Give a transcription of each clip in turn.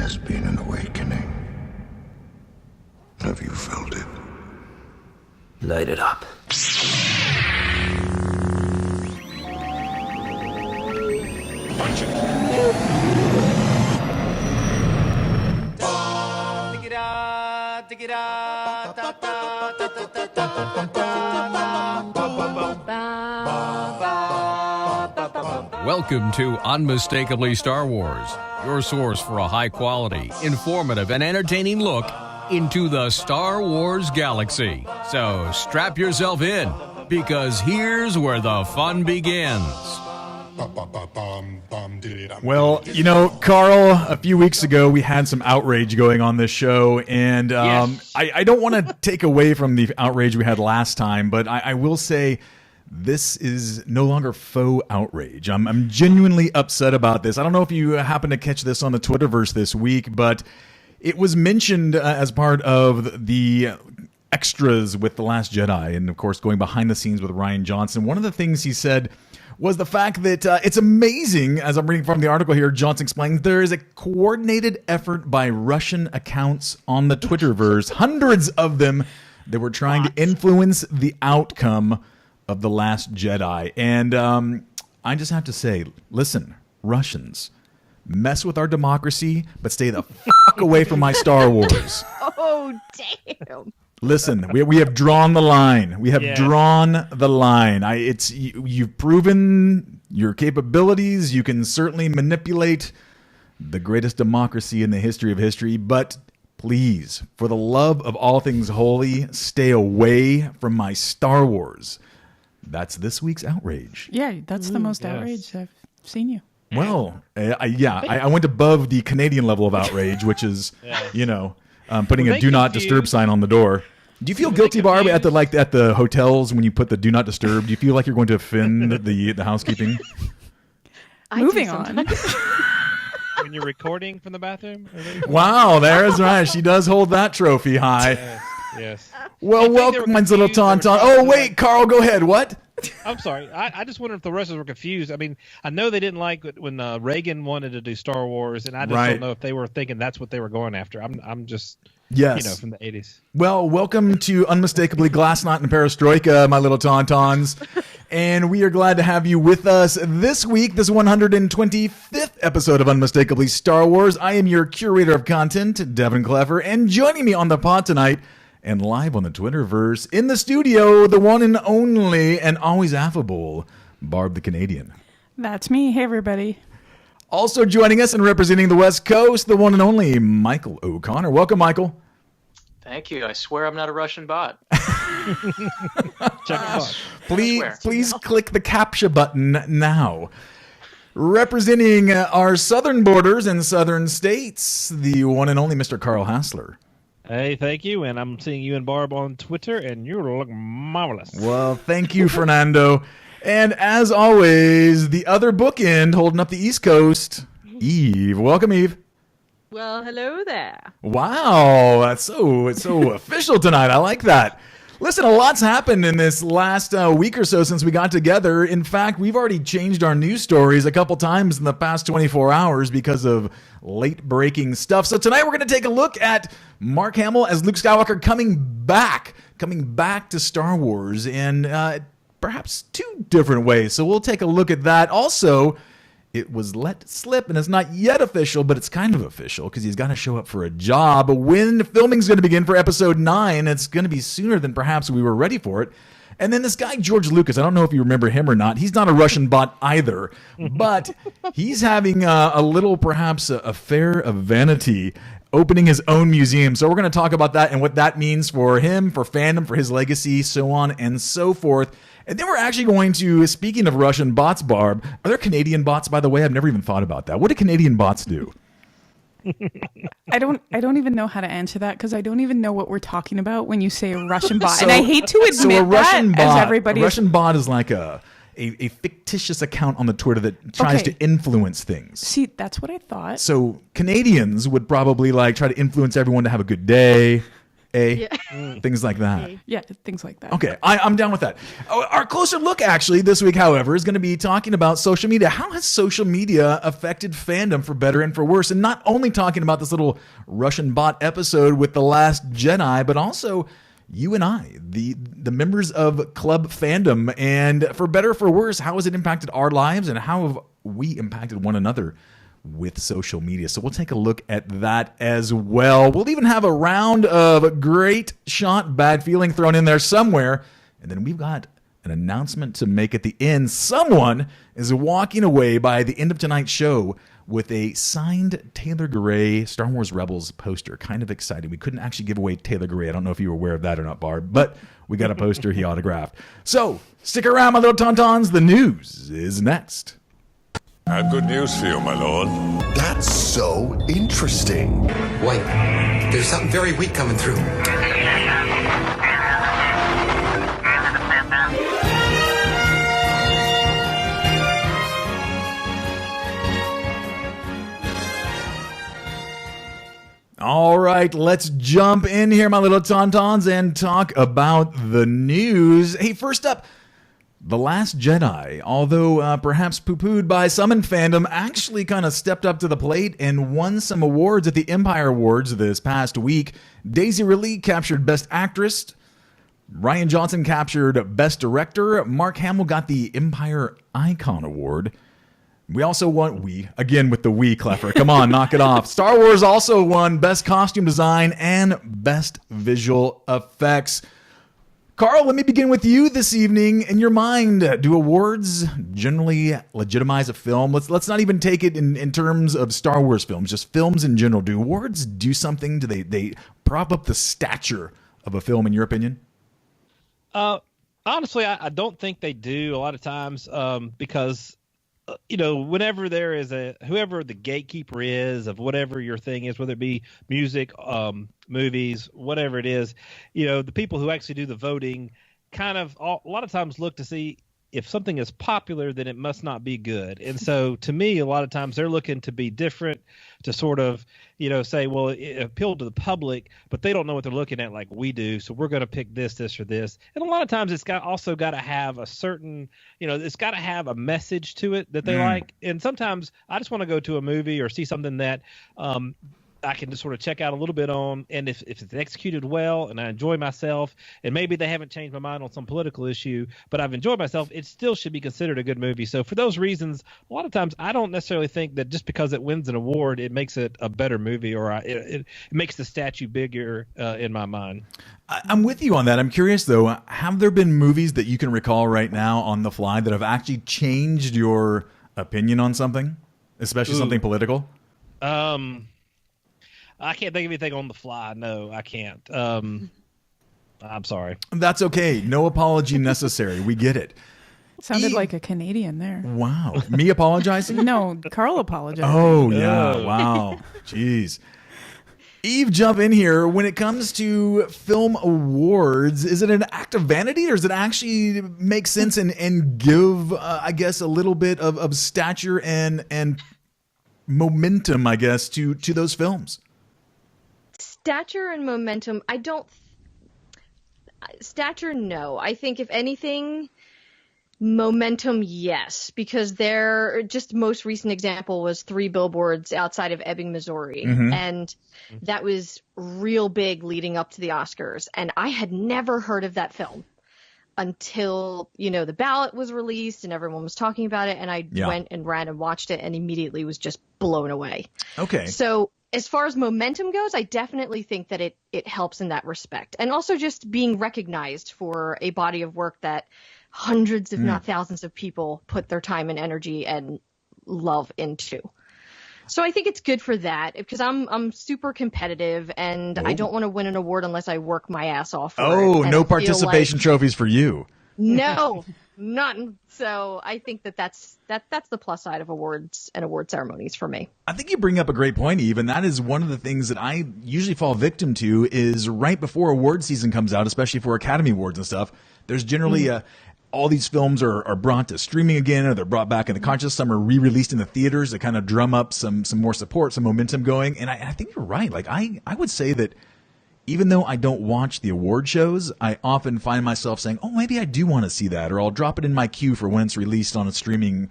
has been an awakening. Have you felt it? Light it up. Punch it. Welcome to Unmistakably Star Wars, your source for a high-quality, informative, and entertaining look into the Star Wars galaxy. So strap yourself in, because here's where the fun begins. Well, you know, Carl, a few weeks ago we had some outrage going on this show, and Yes. I don't want to take away from the outrage we had last time, but I will say this is no longer faux outrage. I'm genuinely upset about this. I don't know if you happen to catch this on the Twitterverse this week, but it was mentioned as part of the extras with The Last Jedi, and of course going behind the scenes with Rian Johnson. One of the things he said was the fact that it's amazing, as I'm reading from the article here, Johnson explains, there is a coordinated effort by Russian accounts on the Twitterverse, hundreds of them, that were trying to influence the outcome of The Last Jedi. And I just have to say, listen, Russians, mess with our democracy, but stay the fuck away from my Star Wars. Oh, damn. Listen, we have drawn the line. We have drawn the line. You've proven your capabilities. You can certainly manipulate the greatest democracy in the history of history, but please, for the love of all things holy, stay away from my Star Wars. That's this week's outrage. Yeah, that's the most outrage I've seen you. Well, I went above the Canadian level of outrage, which is, putting a "Do Not Disturb" sign on the door. Do you feel guilty, Barb, at the hotels when you put the "Do Not Disturb"? Do you feel like you're going to offend the housekeeping? Moving on. When you're recording from the bathroom? Wow, there's right. She does hold that trophy high. Yes. Well, welcome, my little tauntaun. Oh, wait, Carl, go ahead. What? I'm sorry. I just wonder if the Russians were confused. I mean, I know they didn't like it when Reagan wanted to do Star Wars, and I just don't know if they were thinking that's what they were going after. I'm just, from the 80s. Well, welcome to Unmistakably Glassnot and Perestroika, my little tauntauns. And we are glad to have you with us this week, this 125th episode of Unmistakably Star Wars. I am your curator of content, Devin Clever, and joining me on the pod tonight and live on the Twitterverse, in the studio, the one and only and always affable, Barb the Canadian. That's me. Hey, everybody. Also joining us and representing the West Coast, the one and only Michael O'Connor. Welcome, Michael. Thank you. I swear I'm not a Russian bot. Check it out. Please click the CAPTCHA button now. Representing our southern borders and southern states, the one and only Mr. Carl Hassler. Hey, thank you. And I'm seeing you and Barb on Twitter, and you look marvelous. Well, thank you, Fernando. And as always, the other bookend holding up the East Coast, Eve. Welcome, Eve. Well, hello there. Wow, it's so official tonight. I like that. Listen, a lot's happened in this last week or so since we got together. In fact, we've already changed our news stories a couple times in the past 24 hours because of late-breaking stuff. So tonight we're going to take a look at Mark Hamill as Luke Skywalker coming back to Star Wars in perhaps two different ways. So we'll take a look at that. Also, it was let slip, and it's not yet official, but it's kind of official because he's got to show up for a job. When filming's going to begin for Episode 9, it's going to be sooner than perhaps we were ready for it. And then this guy, George Lucas, I don't know if you remember him or not. He's not a Russian bot either, but he's having a little, perhaps, affair of vanity, opening his own museum. So we're going to talk about that and what that means for him, for fandom, for his legacy, so on and so forth. And then we're actually going to, speaking of Russian bots, Barb, are there Canadian bots, by the way? I've never even thought about that. What do Canadian bots do? I don't even know how to answer that because I don't even know what we're talking about when you say a Russian bot. And I hate to admit a Russian bot is like a fictitious account on the Twitter that tries to influence things. See, that's what I thought. So Canadians would probably try to influence everyone to have a good day, A, things like that. Yeah, things like that. Okay, I'm down with that. Our closer look, actually, this week, however, is going to be talking about social media. How has social media affected fandom for better and for worse? And not only talking about this little Russian bot episode with The Last Jedi, but also you and I, the members of Club Fandom. And for better or for worse, how has it impacted our lives and how have we impacted one another with social media? So we'll take a look at that as well. We'll even have a round of great shot, bad feeling thrown in there somewhere. And then we've got an announcement to make at the end. Someone is walking away by the end of tonight's show with a signed Taylor Gray Star Wars Rebels poster. Kind of exciting. We couldn't actually give away Taylor Gray. I don't know if you were aware of that or not, Barb, but we got a poster he autographed. So stick around, my little tauntauns. The news is next. I have good news for you, my lord. That's so interesting. Wait, there's something very weak coming through. All right, let's jump in here, my little tauntauns, and talk about the news. Hey, first up, The Last Jedi, although perhaps poo-pooed by some in fandom, actually kind of stepped up to the plate and won some awards at the Empire Awards this past week. Daisy Ridley captured Best Actress. Rian Johnson captured Best Director. Mark Hamill got the Empire Icon Award. We also won, again with the Cleffer. Come on, knock it off. Star Wars also won Best Costume Design and Best Visual Effects. Carl, let me begin with you this evening. In your mind, do awards generally legitimize a film? Let's not even take it in terms of Star Wars films, just films in general. Do awards do something? Do they prop up the stature of a film, in your opinion? Honestly, I don't think they do a lot of times because, whenever there is whoever the gatekeeper is of whatever your thing is, whether it be music, movies, whatever it is, the people who actually do the voting kind of a lot of times look to see if something is popular, then it must not be good. And so to me, a lot of times they're looking to be different, to sort of, say, well, it appealed to the public, but they don't know what they're looking at like we do. So we're going to pick this, or this. And a lot of times it's also got to have a certain, it's got to have a message to it that they like. And sometimes I just want to go to a movie or see something that, I can just sort of check out a little bit on, and if it's executed well and I enjoy myself, and maybe they haven't changed my mind on some political issue, but I've enjoyed myself, it still should be considered a good movie. So for those reasons, a lot of times I don't necessarily think that just because it wins an award, it makes it a better movie, or it makes the statue bigger in my mind. I'm with you on that. I'm curious, though, have there been movies that you can recall right now on the fly that have actually changed your opinion on something, especially something political? I can't think of anything on the fly. No, I can't. I'm sorry. That's okay. No apology necessary. We get it. Sounded like a Canadian there. Wow. Me apologizing? No, Carl apologized. Oh, yeah. Wow. Jeez. Eve, jump in here. When it comes to film awards, is it an act of vanity, or does it actually make sense and give, I guess, a little bit of stature and momentum, I guess, to those films? Stature and momentum, stature, no. I think if anything, momentum, yes, because their just most recent example was 3 billboards outside of Ebbing, Missouri. And that was real big leading up to the Oscars. And I had never heard of that film until, the ballot was released and everyone was talking about it. And I went and ran and watched it and immediately was just blown away. Okay. So as far as momentum goes, I definitely think that it helps in that respect. And also just being recognized for a body of work that hundreds, if not thousands of people put their time and energy and love into. So I think it's good for that, because I'm super competitive and I don't want to win an award unless I work my ass off for it. No participation trophies for you. No, none. So I think that's the plus side of awards and award ceremonies for me. I think you bring up a great point, Eve, and that is one of the things that I usually fall victim to is right before award season comes out, especially for Academy Awards and stuff, there's generally all these films are brought to streaming again, or they're brought back in the conscious. Some are re-released in the theaters to kind of drum up some more support, some momentum going. And I think you're right. Like I would say that even though I don't watch the award shows, I often find myself saying, oh, maybe I do want to see that, or I'll drop it in my queue for when it's released on a streaming.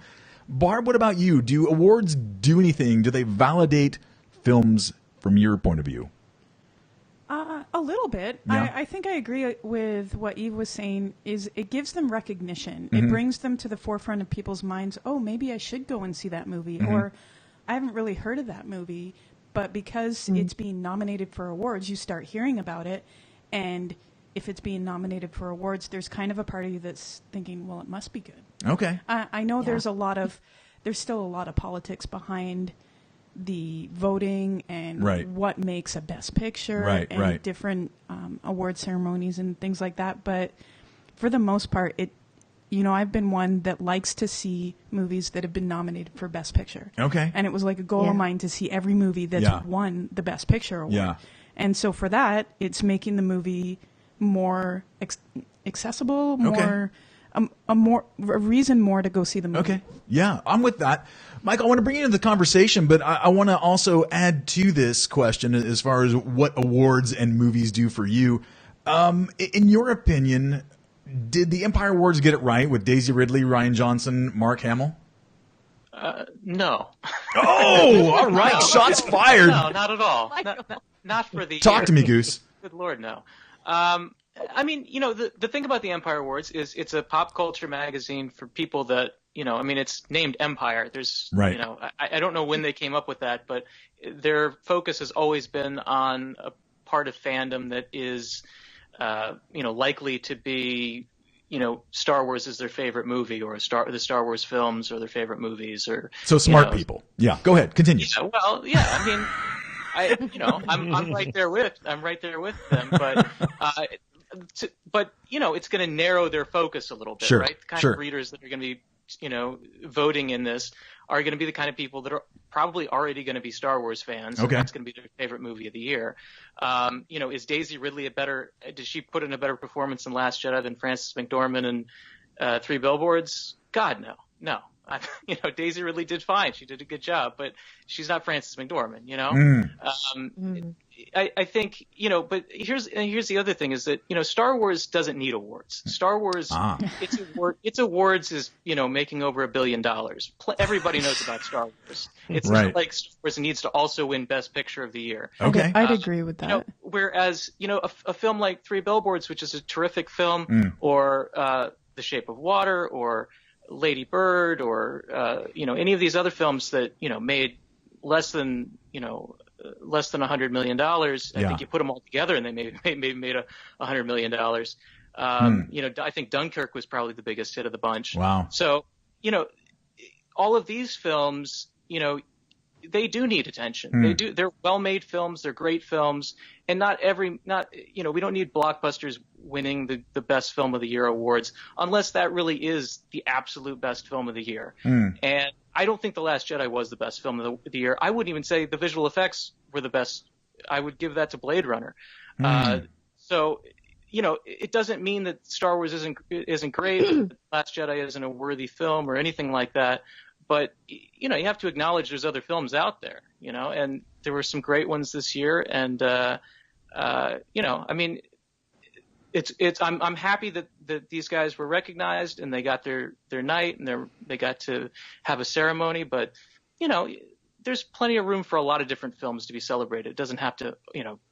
Barb, what about you? Do awards do anything? Do they validate films from your point of view? A little bit. Yeah. I think I agree with what Eve was saying. Is it gives them recognition. It brings them to the forefront of people's minds. Oh, maybe I should go and see that movie, or I haven't really heard of that movie, but because it's being nominated for awards, you start hearing about it, and if it's being nominated for awards, there's kind of a part of you that's thinking, well, it must be good. Okay. I know there's still a lot of politics behind the voting and what makes a best picture and different award ceremonies and things like that. But for the most part, I've been one that likes to see movies that have been nominated for best picture. Okay. And it was like a goal of mine to see every movie that's won the best picture award. Yeah. And so for that, it's making the movie more accessible, more a reason more to go see the movie. Okay. Yeah, I'm with that. Mike, I want to bring you into the conversation, but I want to also add to this question as far as what awards and movies do for you. In your opinion, did the Empire Awards get it right with Daisy Ridley, Rian Johnson, Mark Hamill? No. Oh, all right. Shots fired. No, not at all. Not for the Talk year. to me, Goose. Good Lord, no. I mean, the thing about the Empire Awards is it's a pop culture magazine for people that, it's named Empire. There's, I don't know when they came up with that, but their focus has always been on a part of fandom that is, likely to be, Star Wars is their favorite movie, or the Star Wars films are their favorite movies, or so smart people. Yeah, go ahead, continue. Yeah, well, yeah, I mean, I'm right there with them, but it's going to narrow their focus a little bit, right? The kind of readers that are going to be, voting in this are going to be the kind of people that are probably already going to be Star Wars fans. Okay. And that's going to be their favorite movie of the year. Is Daisy Ridley did she put in a better performance in Last Jedi than Frances McDormand in Three Billboards? God, no. Daisy Ridley did fine. She did a good job, but she's not Frances McDormand, I think, but here's the other thing is that, Star Wars doesn't need awards. Star Wars, its awards is, making over $1 billion. Everybody knows about Star Wars. It's not like Star Wars needs to also win Best Picture of the Year. Okay. I'd agree with that. Whereas, a film like Three Billboards, which is a terrific film, or The Shape of Water, or Lady Bird, or any of these other films that made less than $100 million. I think you put them all together and they made $100 million. I think Dunkirk was probably the biggest hit of the bunch. Wow. So all of these films, they do need attention. They're well-made films. They're great films. And we don't need blockbusters winning the best film of the year awards unless that really is the absolute best film of the year. And I don't think The Last Jedi was the best film of the year. I wouldn't even say the visual effects were the best. I would give that to Blade Runner. So, it doesn't mean that Star Wars isn't great, The Last Jedi isn't a worthy film or anything like that. But, you have to acknowledge there's other films out there, and there were some great ones this year. And, I'm happy that these guys were recognized and they got their night and they got to have a ceremony. But, there's plenty of room for a lot of different films to be celebrated. It doesn't have to,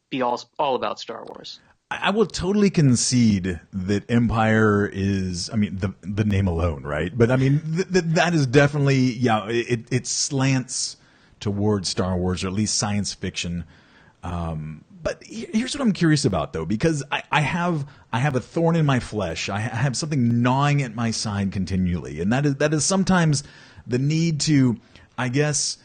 be all about Star Wars. I will totally concede that Empire is, the name alone, right? But that is definitely, it slants towards Star Wars, or at least science fiction. But here's what I'm curious about, though, because I have a thorn in my flesh. I have something gnawing at my side continually, and that is sometimes the need to, I guess,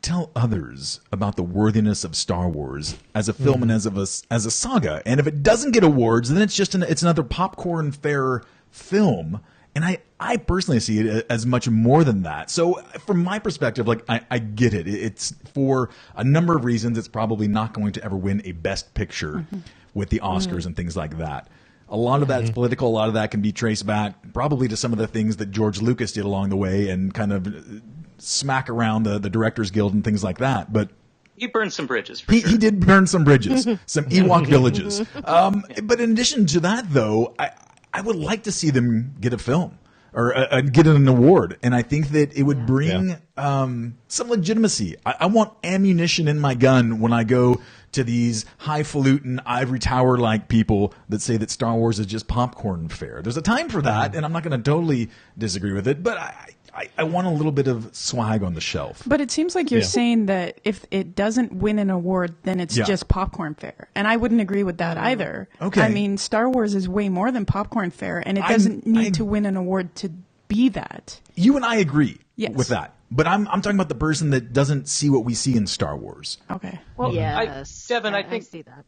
tell others about the worthiness of Star Wars as a film and as a saga. And if it doesn't get awards, then it's just it's another popcorn fare film. And I personally see it as much more than that. So from my perspective, I get it. It's for a number of reasons. It's probably not going to ever win a Best Picture with the Oscars and things like that. A lot of that is political. A lot of that can be traced back probably to some of the things that George Lucas did along the way and kind of smack around the Directors Guild and things like that. But He burned some bridges. For He sure. did burn some bridges, some Ewok villages. But in addition to that, though, I would like to see them get a film or get an award. And I think that it would bring some legitimacy. I want ammunition in my gun when I go to these highfalutin ivory tower-like people that say that Star Wars is just popcorn fare. There's a time for that, and I'm not going to totally disagree with it, but I want a little bit of swag on the shelf. But it seems like you're saying that if it doesn't win an award, then it's just popcorn fare. And I wouldn't agree with that either. Okay. I mean, Star Wars is way more than popcorn fare, and it doesn't need to win an award to be that. You and I agree Yes. with that. But I'm talking about the person that doesn't see what we see in Star Wars. Okay. Well, Yes. Devin, I I think see that.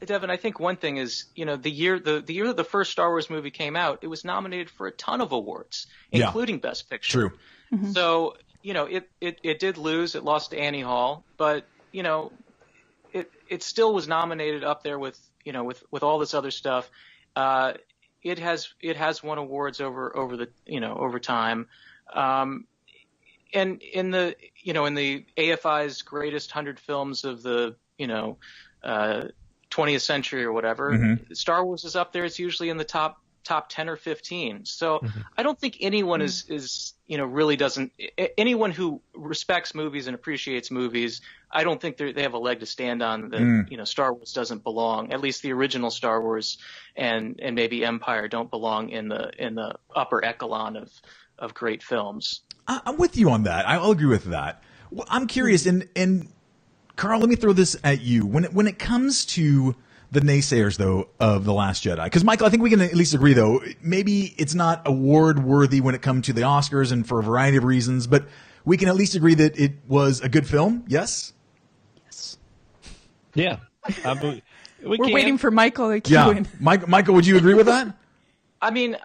Devin, I think one thing is, the year that the first Star Wars movie came out, it was nominated for a ton of awards, including Best Picture. True. So, it did lose. It lost to Annie Hall, but it still was nominated up there with all this other stuff. It has won awards over time. And in the AFI's greatest 100 films of the 20th century or whatever, Star Wars is up there. It's usually in the top 10 or 15. So I don't think anyone is really doesn't anyone who respects movies and appreciates movies. I don't think they have a leg to stand on that. Star Wars doesn't belong. At least the original Star Wars and maybe Empire don't belong in the upper echelon of great films. I'm with you on that. I'll agree with that. Well, I'm curious, and Carl, let me throw this at you. When it comes to the naysayers, though, of The Last Jedi, because Michael, I think we can at least agree, though, maybe it's not award worthy when it comes to the Oscars and for a variety of reasons, but we can at least agree that it was a good film. Yes. Yes. Yeah. We're waiting for Michael to cue in. Michael, would you agree with that? I mean,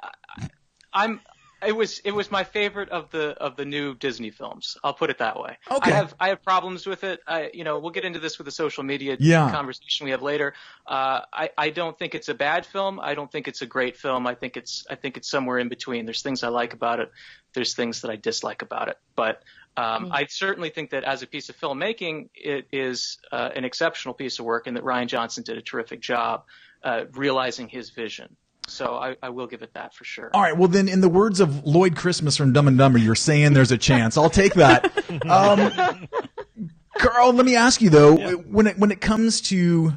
It was my favorite of the new Disney films. I'll put it that way. Okay. I have problems with it. We'll get into this with the social media conversation we have later. I don't think it's a bad film. I don't think it's a great film. I think it's somewhere in between. There's things I like about it. There's things that I dislike about it. But I certainly think that as a piece of filmmaking, it is an exceptional piece of work, and that Rian Johnson did a terrific job realizing his vision. So I will give it that for sure. All right. Well, then, in the words of Lloyd Christmas from Dumb and Dumber, you're saying there's a chance. I'll take that. Carl, let me ask you, though, when it comes to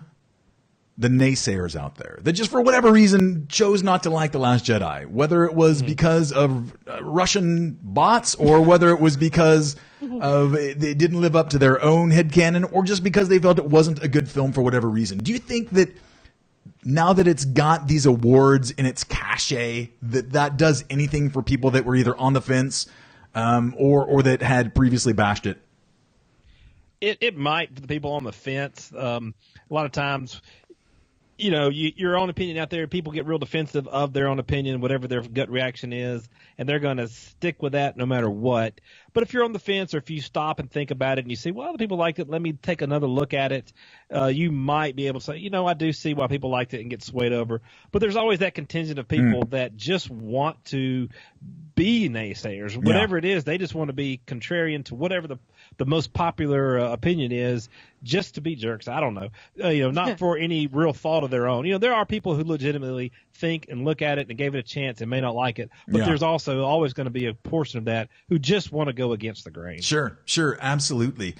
the naysayers out there that just for whatever reason chose not to like The Last Jedi, whether it was because of Russian bots or whether it was because of they didn't live up to their own headcanon or just because they felt it wasn't a good film for whatever reason, do you think that now that it's got these awards in its cachet, that does anything for people that were either on the fence or that had previously bashed it? It might for the people on the fence. A lot of times, your own opinion out there, people get real defensive of their own opinion, whatever their gut reaction is, and they're going to stick with that no matter what. But if you're on the fence or if you stop and think about it and you say, well, other people liked it, let me take another look at it, you might be able to say, I do see why people liked it and get swayed over. But there's always that contingent of people that just want to be naysayers. Whatever it is, they just want to be contrarian to whatever the most popular opinion is, just to be jerks. I don't know. Not for any real thought of their own. There are people who legitimately think and look at it and gave it a chance and may not like it. But there's also always going to be a portion of that who just want to go against the grain. Sure, absolutely.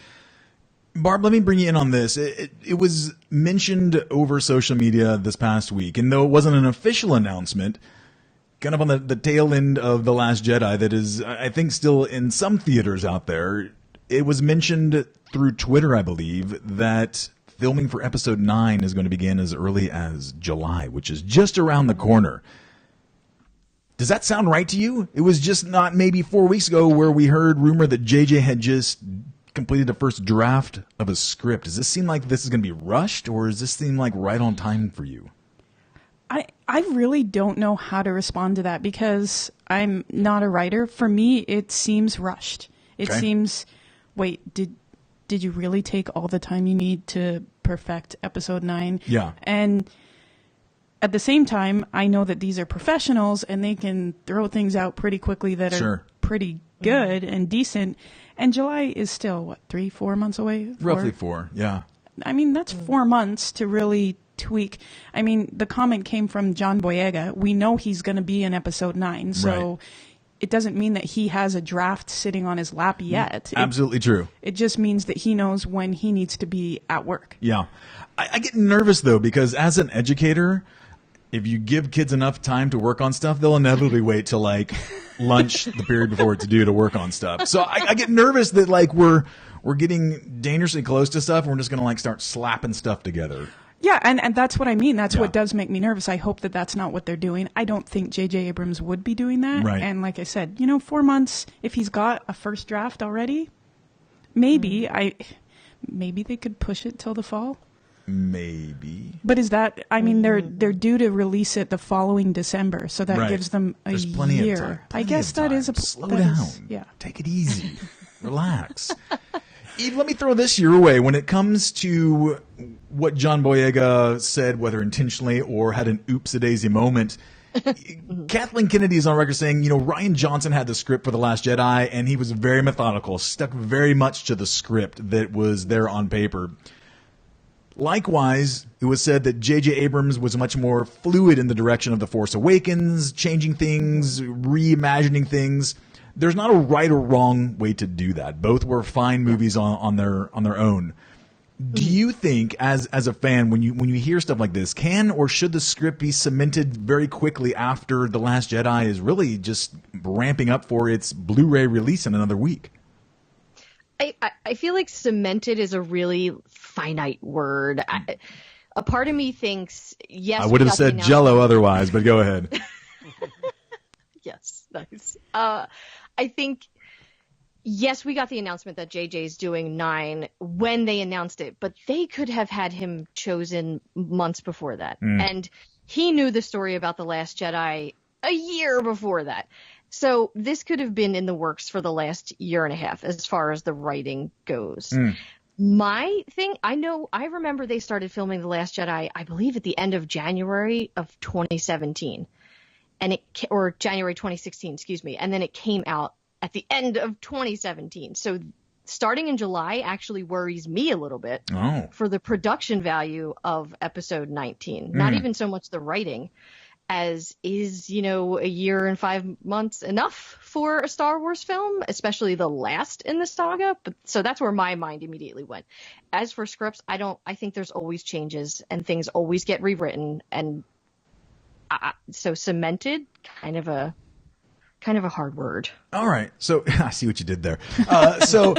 Barb, let me bring you in on this. It was mentioned over social media this past week, and though it wasn't an official announcement, kind of on the tail end of The Last Jedi that is, I think, still in some theaters out there, it was mentioned through Twitter, I believe, that filming for Episode 9 is going to begin as early as July, which is just around the corner. Does that sound right to you? It was just not maybe 4 weeks ago where we heard rumor that JJ had just completed the first draft of a script. Does this seem like this is going to be rushed, or does this seem like right on time for you? I really don't know how to respond to that because I'm not a writer. For me, it seems rushed. It seems, wait, did you really take all the time you need to perfect Episode 9? Yeah. And at the same time, I know that these are professionals and they can throw things out pretty quickly that are pretty good and decent. And July is still, what, 3-4 months away? Roughly 4, yeah. I mean, that's 4 months to really tweak. I mean, the comment came from John Boyega. We know he's going to be in episode 9, so it doesn't mean that he has a draft sitting on his lap yet. Absolutely true. It just means that he knows when he needs to be at work. Yeah. I get nervous, though, because as an educator, if you give kids enough time to work on stuff, they'll inevitably wait till, like, lunch, the period before it's due, to work on stuff. So I get nervous that, like, we're getting dangerously close to stuff, and we're just going to, like, start slapping stuff together. Yeah, and that's what I mean. That's what does make me nervous. I hope that that's not what they're doing. I don't think J.J. Abrams would be doing that. Right. And like I said, 4 months, if he's got a first draft already, maybe they could push it till the fall. Maybe. But is that, I mean, they're due to release it the following December, so that gives them a There's plenty year. Of time. I guess that is a... Slow down. Yeah. Take it easy. Relax. Eve, let me throw this your way. When it comes to what John Boyega said, whether intentionally or had an oops-a-daisy moment, Kathleen Kennedy is on record saying, Rian Johnson had the script for The Last Jedi, and he was very methodical, stuck very much to the script that was there on paper. Likewise, it was said that J.J. Abrams was much more fluid in the direction of The Force Awakens, changing things, reimagining things. There's not a right or wrong way to do that. Both were fine movies on their own. Do you think, as a fan, when you hear stuff like this, can or should the script be cemented very quickly after The Last Jedi is really just ramping up for its Blu-ray release in another week? I feel like cemented is a really finite word. A part of me thinks, yes. I would have said Jell-O otherwise, but go ahead. Yes, nice. I think, yes, we got the announcement that JJ's doing 9 when they announced it, but they could have had him chosen months before that. And he knew the story about The Last Jedi a year before that. So this could have been in the works for the last year and a half as far as the writing goes. My thing, I remember they started filming The Last Jedi, I believe at the end of January of 2017. Or January 2016, excuse me. And then it came out at the end of 2017. So starting in July actually worries me a little bit for the production value of episode 19. Not even so much the writing as is, a year and 5 months enough for a Star Wars film, especially the last in the saga. But so that's where my mind immediately went. As for scripts, I think there's always changes and things always get rewritten, and so cemented, kind of a hard word. All right. So I see what you did there. So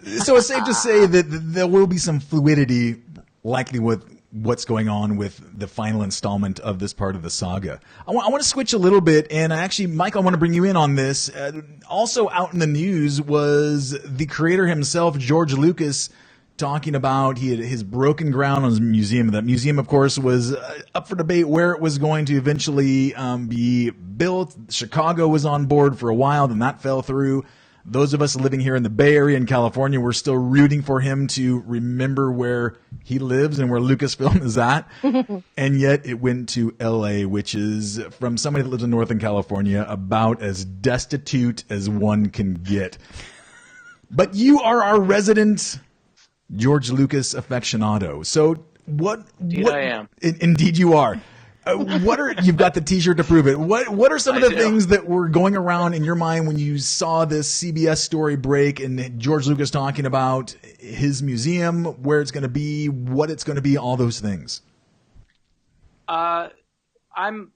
it's safe to say that there will be some fluidity likely with what's going on with the final installment of this part of the saga. I want to switch a little bit, and actually, Mike, I want to bring you in on this. Also out in the news was the creator himself, George Lucas, talking about his broken ground on his museum. That museum, of course, was up for debate where it was going to eventually be built. Chicago was on board for a while, then that fell through. Those of us living here in the Bay Area in California, we're still rooting for him to remember where he lives and where Lucasfilm is at. And yet it went to L.A., which is, from somebody that lives in Northern California, about as destitute as one can get. But you are our resident George Lucas aficionado. So Indeed I am. Indeed you are. You've got the T-shirt to prove it. What are some of the things that were going around in your mind when you saw this CBS story break and George Lucas talking about his museum, where it's going to be, what it's going to be, all those things? I'm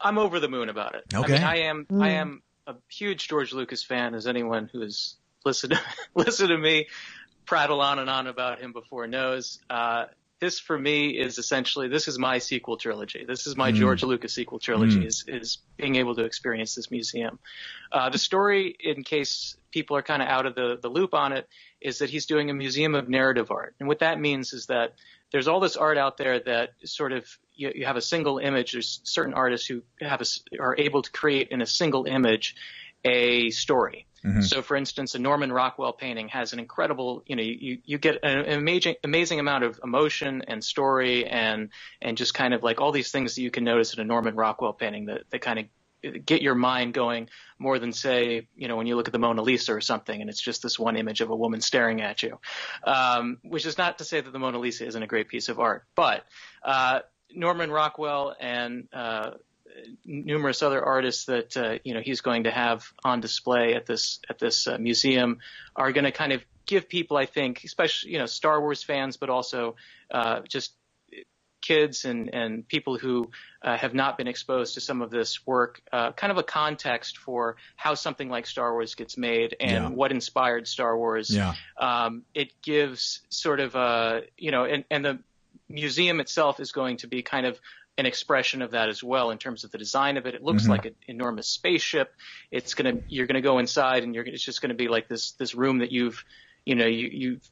over the moon about it. Okay. I am a huge George Lucas fan, as anyone who has listened to me prattle on and on about him before knows. This for me is essentially, this is my sequel trilogy. This is my George Lucas sequel trilogy, is being able to experience this museum. The story, in case people are kind of out of the loop on it, is that he's doing a museum of narrative art. And what that means is that there's all this art out there that sort of, you have a single image. There's certain artists who are able to create in a single image a story. So, for instance, a Norman Rockwell painting has an incredible, you get an amazing amount of emotion and story and just kind of like all these things that you can notice in a Norman Rockwell painting that kind of get your mind going more than, say, when you look at the Mona Lisa or something and it's just this one image of a woman staring at you, which is not to say that the Mona Lisa isn't a great piece of art. But Norman Rockwell and numerous other artists that he's going to have on display at this museum are going to kind of give people, I think, especially Star Wars fans, but also just kids and people who have not been exposed to some of this work, kind of a context for how something like Star Wars gets made and what inspired Star Wars. It gives sort of and the museum itself is going to be kind of an expression of that as well in terms of the design of it. It looks like an enormous spaceship. You're gonna go inside and it's just gonna be like this room that you've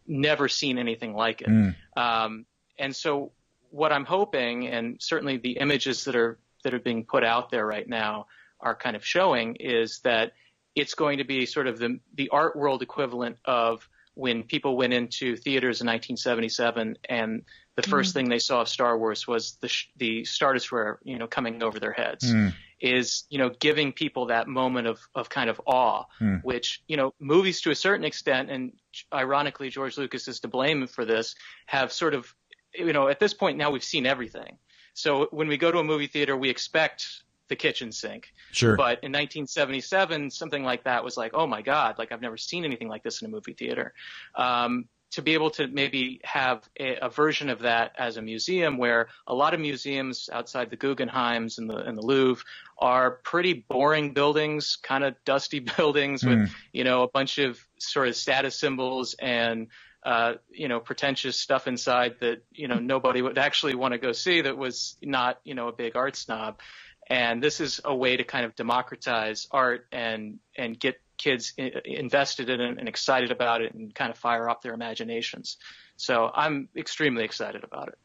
never seen anything like it. And so what I'm hoping, and certainly the images that are being put out there right now are kind of showing, is that it's going to be sort of the art world equivalent of when people went into theaters in 1977 and the first thing they saw of Star Wars was the Star Destroyer, coming over their heads, is, giving people that moment of kind of awe, which, movies to a certain extent, and ironically George Lucas is to blame for this, have sort of, at this point now we've seen everything. So when we go to a movie theater, we expect the kitchen sink. Sure. But in 1977, something like that was like, oh my God, like I've never seen anything like this in a movie theater. To be able to maybe have a version of that as a museum, where a lot of museums outside the Guggenheims and the Louvre are pretty boring buildings, kind of dusty buildings with, a bunch of sort of status symbols and pretentious stuff inside that, nobody would actually want to go see, that was not, a big art snob. And this is a way to kind of democratize art and get kids invested in it and excited about it and kind of fire up their imaginations. So I'm extremely excited about it.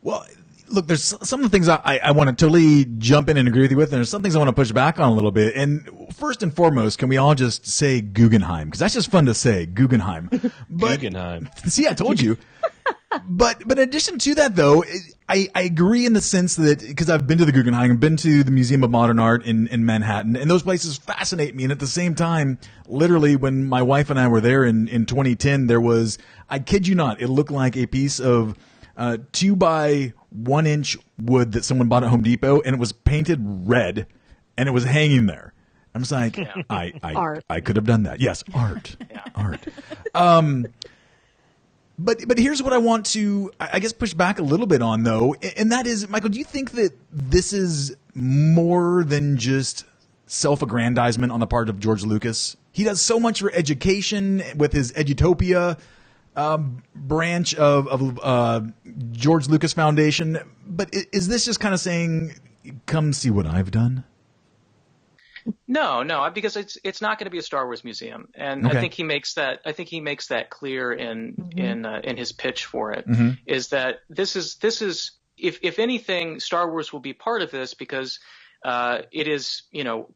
Well, look, there's some of the things I want to totally jump in and agree with you with, and there's some things I want to push back on a little bit. And first and foremost, can we all just say Guggenheim? Because that's just fun to say, Guggenheim. Guggenheim. See, I told you. But in addition to that, though, I agree in the sense that, because I've been to the Guggenheim, I've been to the Museum of Modern Art in Manhattan, and those places fascinate me. And at the same time, literally, when my wife and I were there in 2010, there was, I kid you not, it looked like a piece of 2 by 1 inch wood that someone bought at Home Depot, and it was painted red, and it was hanging there. I'm just like, I could have done that. Yes, art, art. But here's what I want to, I guess, push back a little bit on, though, and that is, Michael, do you think that this is more than just self-aggrandizement on the part of George Lucas? He does so much for education with his Edutopia branch of George Lucas Foundation, but is this just kind of saying, come see what I've done? No, because it's not going to be a Star Wars museum, and okay. I think he makes that clear in his pitch for it. Is that this is if anything, Star Wars will be part of this, because it is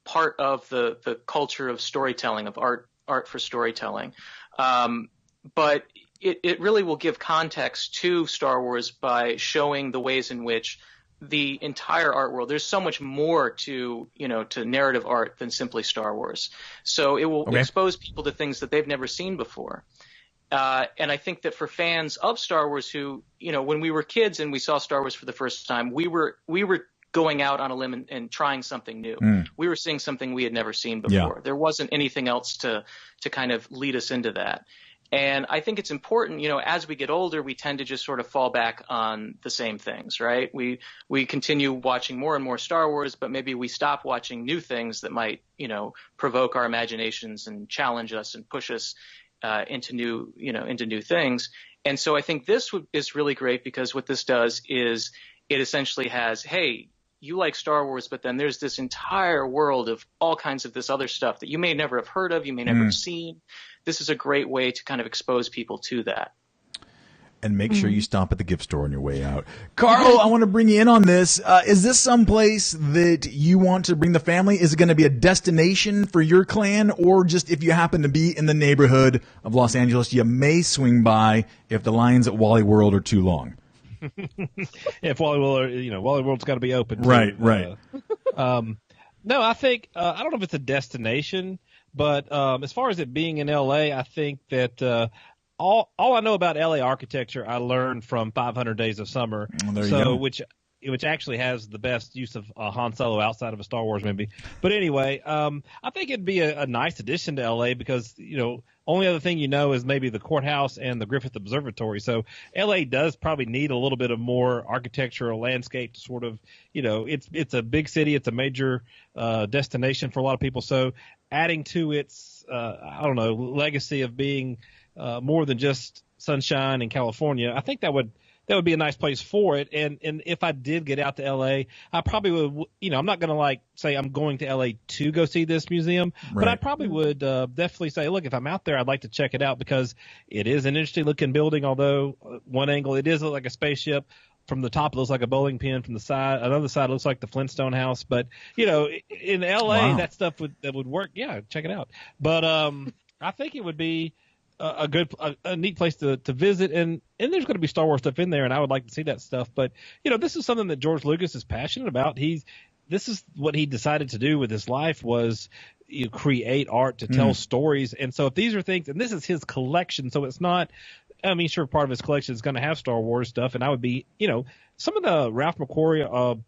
part of the culture of storytelling, of art for storytelling, but it really will give context to Star Wars by showing the ways in which the entire art world, there's so much more to narrative art than simply Star Wars. So it will expose people to things that they've never seen before. And I think that for fans of Star Wars who, when we were kids and we saw Star Wars for the first time, we were going out on a limb and trying something new. We were seeing something we had never seen before. There wasn't anything else to kind of lead us into that. And I think it's important, as we get older, we tend to just sort of fall back on the same things, right? We continue watching more and more Star Wars, but maybe we stop watching new things that might, provoke our imaginations and challenge us and push us into new things. And so I think this is really great, because what this does is it essentially has, hey, you like Star Wars, but then there's this entire world of all kinds of this other stuff that you may never have heard of, you may never have seen. This is a great way to kind of expose people to that. And make sure you stop at the gift store on your way out. Carl, I want to bring you in on this. Is this someplace that you want to bring the family? Is it going to be a destination for your clan, or just if you happen to be in the neighborhood of Los Angeles, you may swing by if the lines at Wally World are too long? If Wally World, Wally World's got to be open. Right, right. No, I think I don't know if it's a destination, but as far as it being in LA, I think that all I know about LA architecture I learned from 500 Days of Summer. There you go. Which actually has the best use of Han Solo outside of a Star Wars movie. But anyway, I think it'd be a nice addition to LA because, only other thing is maybe the courthouse and the Griffith Observatory. So LA does probably need a little bit of more architectural landscape to sort of, it's a big city. It's a major destination for a lot of people. So adding to its, legacy of being more than just sunshine in California, I think that would be a nice place for it. And if I did get out to LA, I probably would, I'm not going to say I'm going to LA to go see this museum, but I probably would definitely say, look, if I'm out there, I'd like to check it out because it is an interesting looking building. Although one angle, it is like a spaceship. From the top, it looks like a bowling pin. From the side, another side, it looks like the Flintstone house. But, in LA, that stuff would work. Yeah, check it out. But I think it would be a neat place to visit, and there's going to be Star Wars stuff in there, and I would like to see that stuff. But this is something that George Lucas is passionate about. This is what he decided to do with his life was create art to tell stories. And so if these are things, and this is his collection, so it's not. I mean, sure, part of his collection is going to have Star Wars stuff, and I would be, some of the Ralph McQuarrie,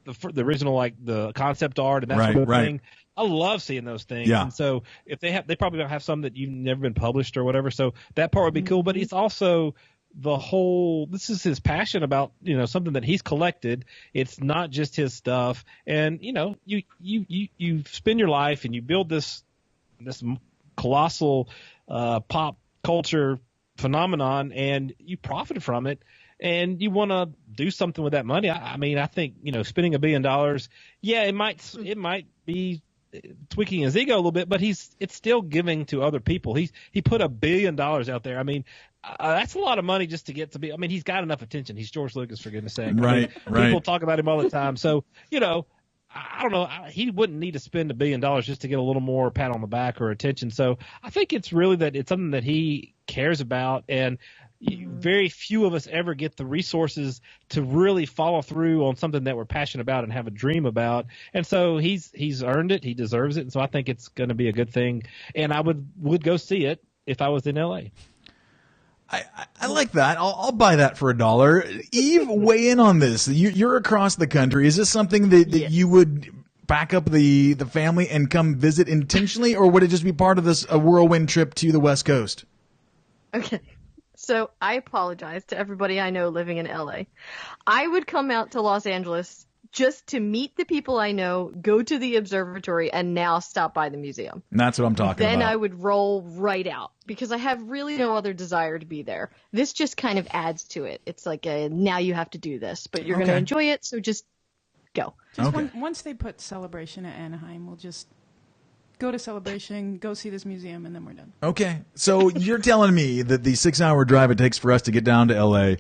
the original, like the concept art and that sort of thing. I love seeing those things. Yeah. And so if they probably don't have some that you've never been published or whatever. So that part would be cool. But it's also this is his passion about, something that he's collected. It's not just his stuff. And, you spend your life and you build this colossal pop culture phenomenon and you profit from it. And you want to do something with that money. I mean, I think, spending $1 billion, it might be tweaking his ego a little bit, but it's still giving to other people. He put $1 billion out there. I mean, that's a lot of money just to get to be. I mean, he's got enough attention. He's George Lucas, for goodness sake. Right. People talk about him all the time. So I don't know. He wouldn't need to spend $1 billion just to get a little more pat on the back or attention. So I think it's really that it's something that he cares about, and very few of us ever get the resources to really follow through on something that we're passionate about and have a dream about. And so he's earned it. He deserves it. And so I think it's going to be a good thing. And I would go see it if I was in LA. I like that. I'll buy that for $1. Eve, weigh in on this. You're across the country. Is this something that you would back up the family and come visit intentionally, or would it just be part of a whirlwind trip to the West Coast? Okay. So I apologize to everybody I know living in LA. I would come out to Los Angeles just to meet the people I know, go to the observatory, and now stop by the museum. And that's what I'm talking about. Then I would roll right out because I have really no other desire to be there. This just kind of adds to it. It's like now you have to do this, but you're going to enjoy it, so just go. Once they put Celebration at Anaheim, we'll just go to Celebration, go see this museum, and then we're done. Okay. So you're telling me that the 6-hour drive it takes for us to get down to L.A.,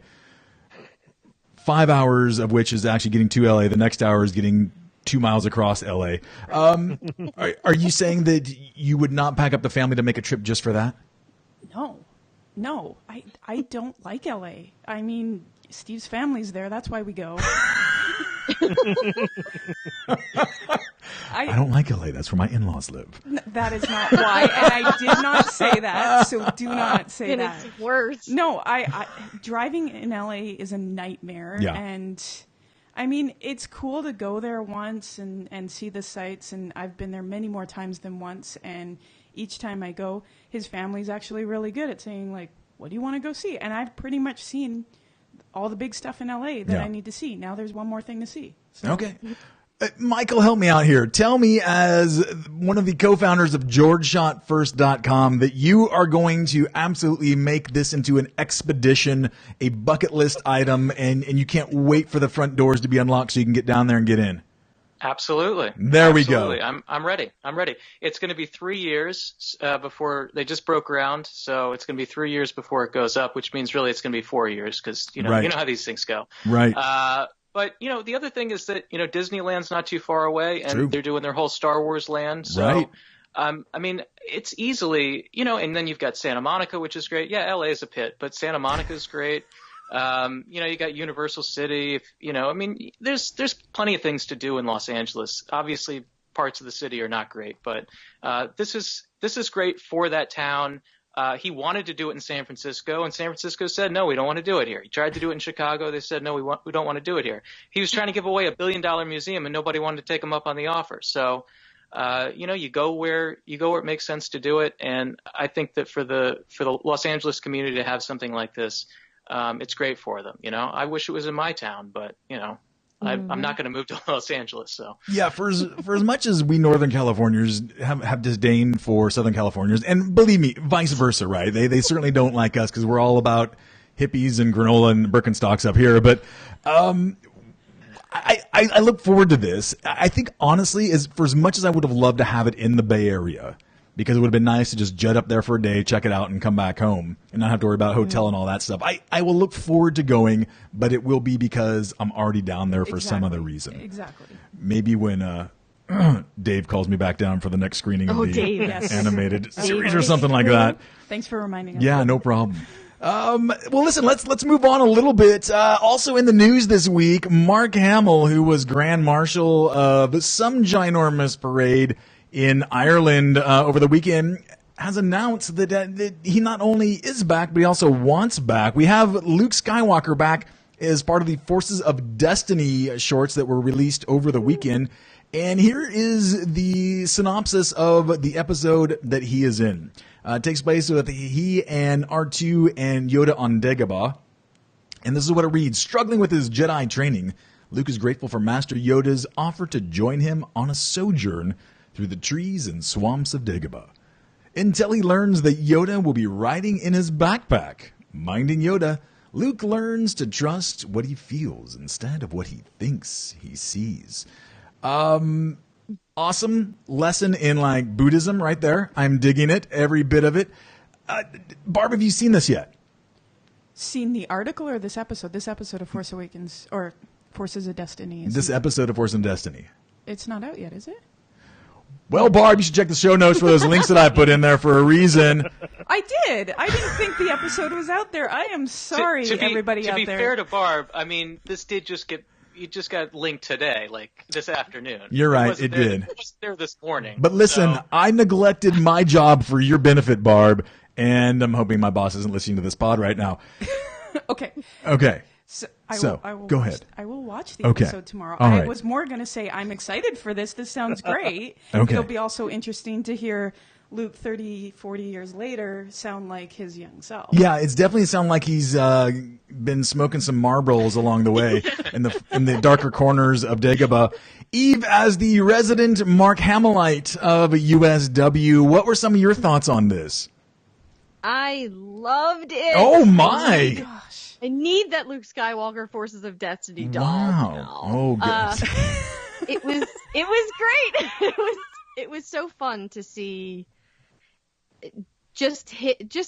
5 hours of which is actually getting to L.A., the next hour is getting 2 miles across L.A. Are you saying that you would not pack up the family to make a trip just for that? No. I don't like L.A. I mean, Steve's family's there. That's why we go. I don't like LA. That's where my in-laws live. That is not why, and I did not say that. So do not say that. It's worse. No, I driving in LA is a nightmare. Yeah. And I mean, it's cool to go there once and see the sights, and I've been there many more times than once. And each time I go, his family's actually really good at saying, like, "What do you want to go see?" And I've pretty much seen all the big stuff in LA that I need to see. Now there's one more thing to see. So. Okay. Michael, help me out here. Tell me, as one of the co-founders of GeorgeShotFirst.com, that you are going to absolutely make this into an expedition, a bucket list item, and you can't wait for the front doors to be unlocked so you can get down there and get in. Absolutely. There we go. I'm ready. It's going to be 3 years before they just broke ground, so it's going to be 3 years before it goes up, which means really it's going to be 4 years because you know how these things go. Right. But the other thing is that Disneyland's not too far away, and they're doing their whole Star Wars land. So, I mean, it's easily and then you've got Santa Monica, which is great. Yeah, LA is a pit, but Santa Monica is great. You got Universal City. There's plenty of things to do in Los Angeles. Obviously, parts of the city are not great, but this is great for that town. He wanted to do it in San Francisco, and San Francisco said, no, we don't want to do it here. He tried to do it in Chicago. They said, no, we don't want to do it here. He was trying to give away $1 billion museum, and nobody wanted to take him up on the offer. So, you go where it makes sense to do it. And I think that for the Los Angeles community to have something like this, it's great for them. I wish it was in my town, but I'm not going to move to Los Angeles. So yeah, for as much as we Northern Californians have disdain for Southern Californians, and believe me, vice versa, right? They certainly don't like us because we're all about hippies and granola and Birkenstocks up here. But I look forward to this. I think honestly, for as much as I would have loved to have it in the Bay Area, because it would have been nice to just jet up there for a day, check it out, and come back home and not have to worry about a hotel and all that stuff. I will look forward to going, but it will be because I'm already down there for some other reason. Exactly. Maybe when Dave calls me back down for the next screening of the animated series or something like that. Thanks for reminding us. Yeah, no problem. Well, listen, let's move on a little bit. Also in the news this week, Mark Hamill, who was Grand Marshal of some ginormous parade in Ireland over the weekend, has announced that he not only is back, but he also wants back. We have Luke Skywalker back as part of the Forces of Destiny shorts that were released over the weekend. And here is the synopsis of the episode that he is in. It takes place with he and R2 and Yoda on Dagobah. And this is what it reads. Struggling with his Jedi training, Luke is grateful for Master Yoda's offer to join him on a sojourn through the trees and swamps of Dagobah, until he learns that Yoda will be riding in his backpack. Minding Yoda, Luke learns to trust what he feels instead of what he thinks he sees. Awesome lesson in Buddhism right there. I'm digging it, every bit of it. Barb, have you seen this yet? Seen the article or this episode? This episode of Force Awakens or Forces of Destiny. This episode of Force and Destiny. It's not out yet, is it? Well, Barb, you should check the show notes for those links that I put in there for a reason. I did. I didn't think the episode was out there. I am sorry, everybody out there. To be fair to Barb, this did just got linked today, this afternoon. You're right, it did. It wasn't there this morning. But listen, I neglected my job for your benefit, Barb, and I'm hoping my boss isn't listening to this pod right now. Okay. So I will go ahead. I will watch the episode tomorrow. All right. I was more going to say I'm excited for this. This sounds great. Okay. It'll be also interesting to hear Luke 30, 40 years later sound like his young self. Yeah, it's definitely sound like he's been smoking some Marlboros along the way in the darker corners of Dagobah. Eve, as the resident Mark Hamillite of USW, what were some of your thoughts on this? I loved it. Oh my! Gosh. I need that Luke Skywalker Forces of Destiny doll. Wow! Oh gosh. It was great. It was so fun to see. Just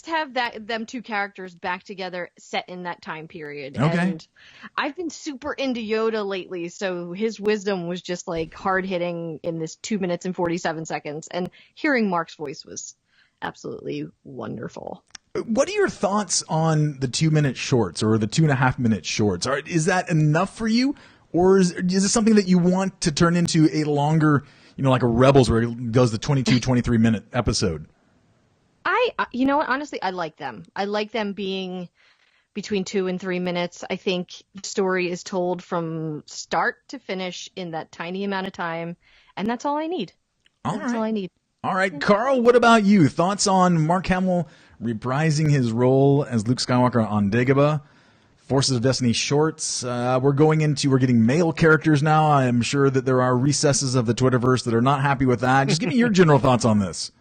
have them two characters back together, set in that time period. Okay. And I've been super into Yoda lately, so his wisdom was just hard hitting in this 2 minutes and 47 seconds. And hearing Mark's voice was absolutely wonderful. What are your thoughts on the 2 minute shorts or the 2.5 minute shorts? Is that enough for you, or is it something that you want to turn into a longer, like a Rebels where it goes the 22, 23 minute episode? You know what? Honestly, I like them. I like them being between 2 and 3 minutes. I think the story is told from start to finish in that tiny amount of time, and that's all I need. That's all I need. All right, Carl, what about you? Thoughts on Mark Hamill reprising his role as Luke Skywalker on Dagobah? Forces of Destiny shorts. We're getting male characters now. I'm sure that there are recesses of the Twitterverse that are not happy with that. Just give me your general thoughts on this.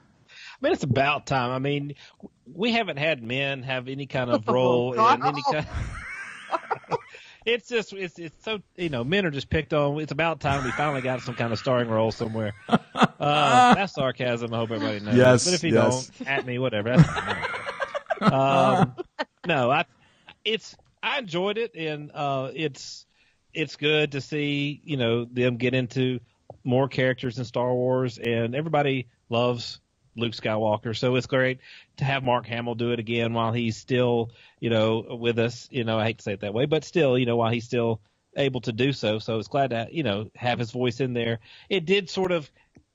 It's about time. We haven't had men have any kind of role in any kind. It's so, men are just picked on. It's about time we finally got some kind of starring role somewhere. That's sarcasm. I hope everybody knows. Yes, but if you don't, at me, whatever. No, I enjoyed it, and it's good to see them get into more characters in Star Wars, and everybody loves Luke Skywalker. So it's great to have Mark Hamill do it again while he's still, with us. I hate to say it that way, but still, while he's still able to do so. So it's glad to, have his voice in there. It did sort of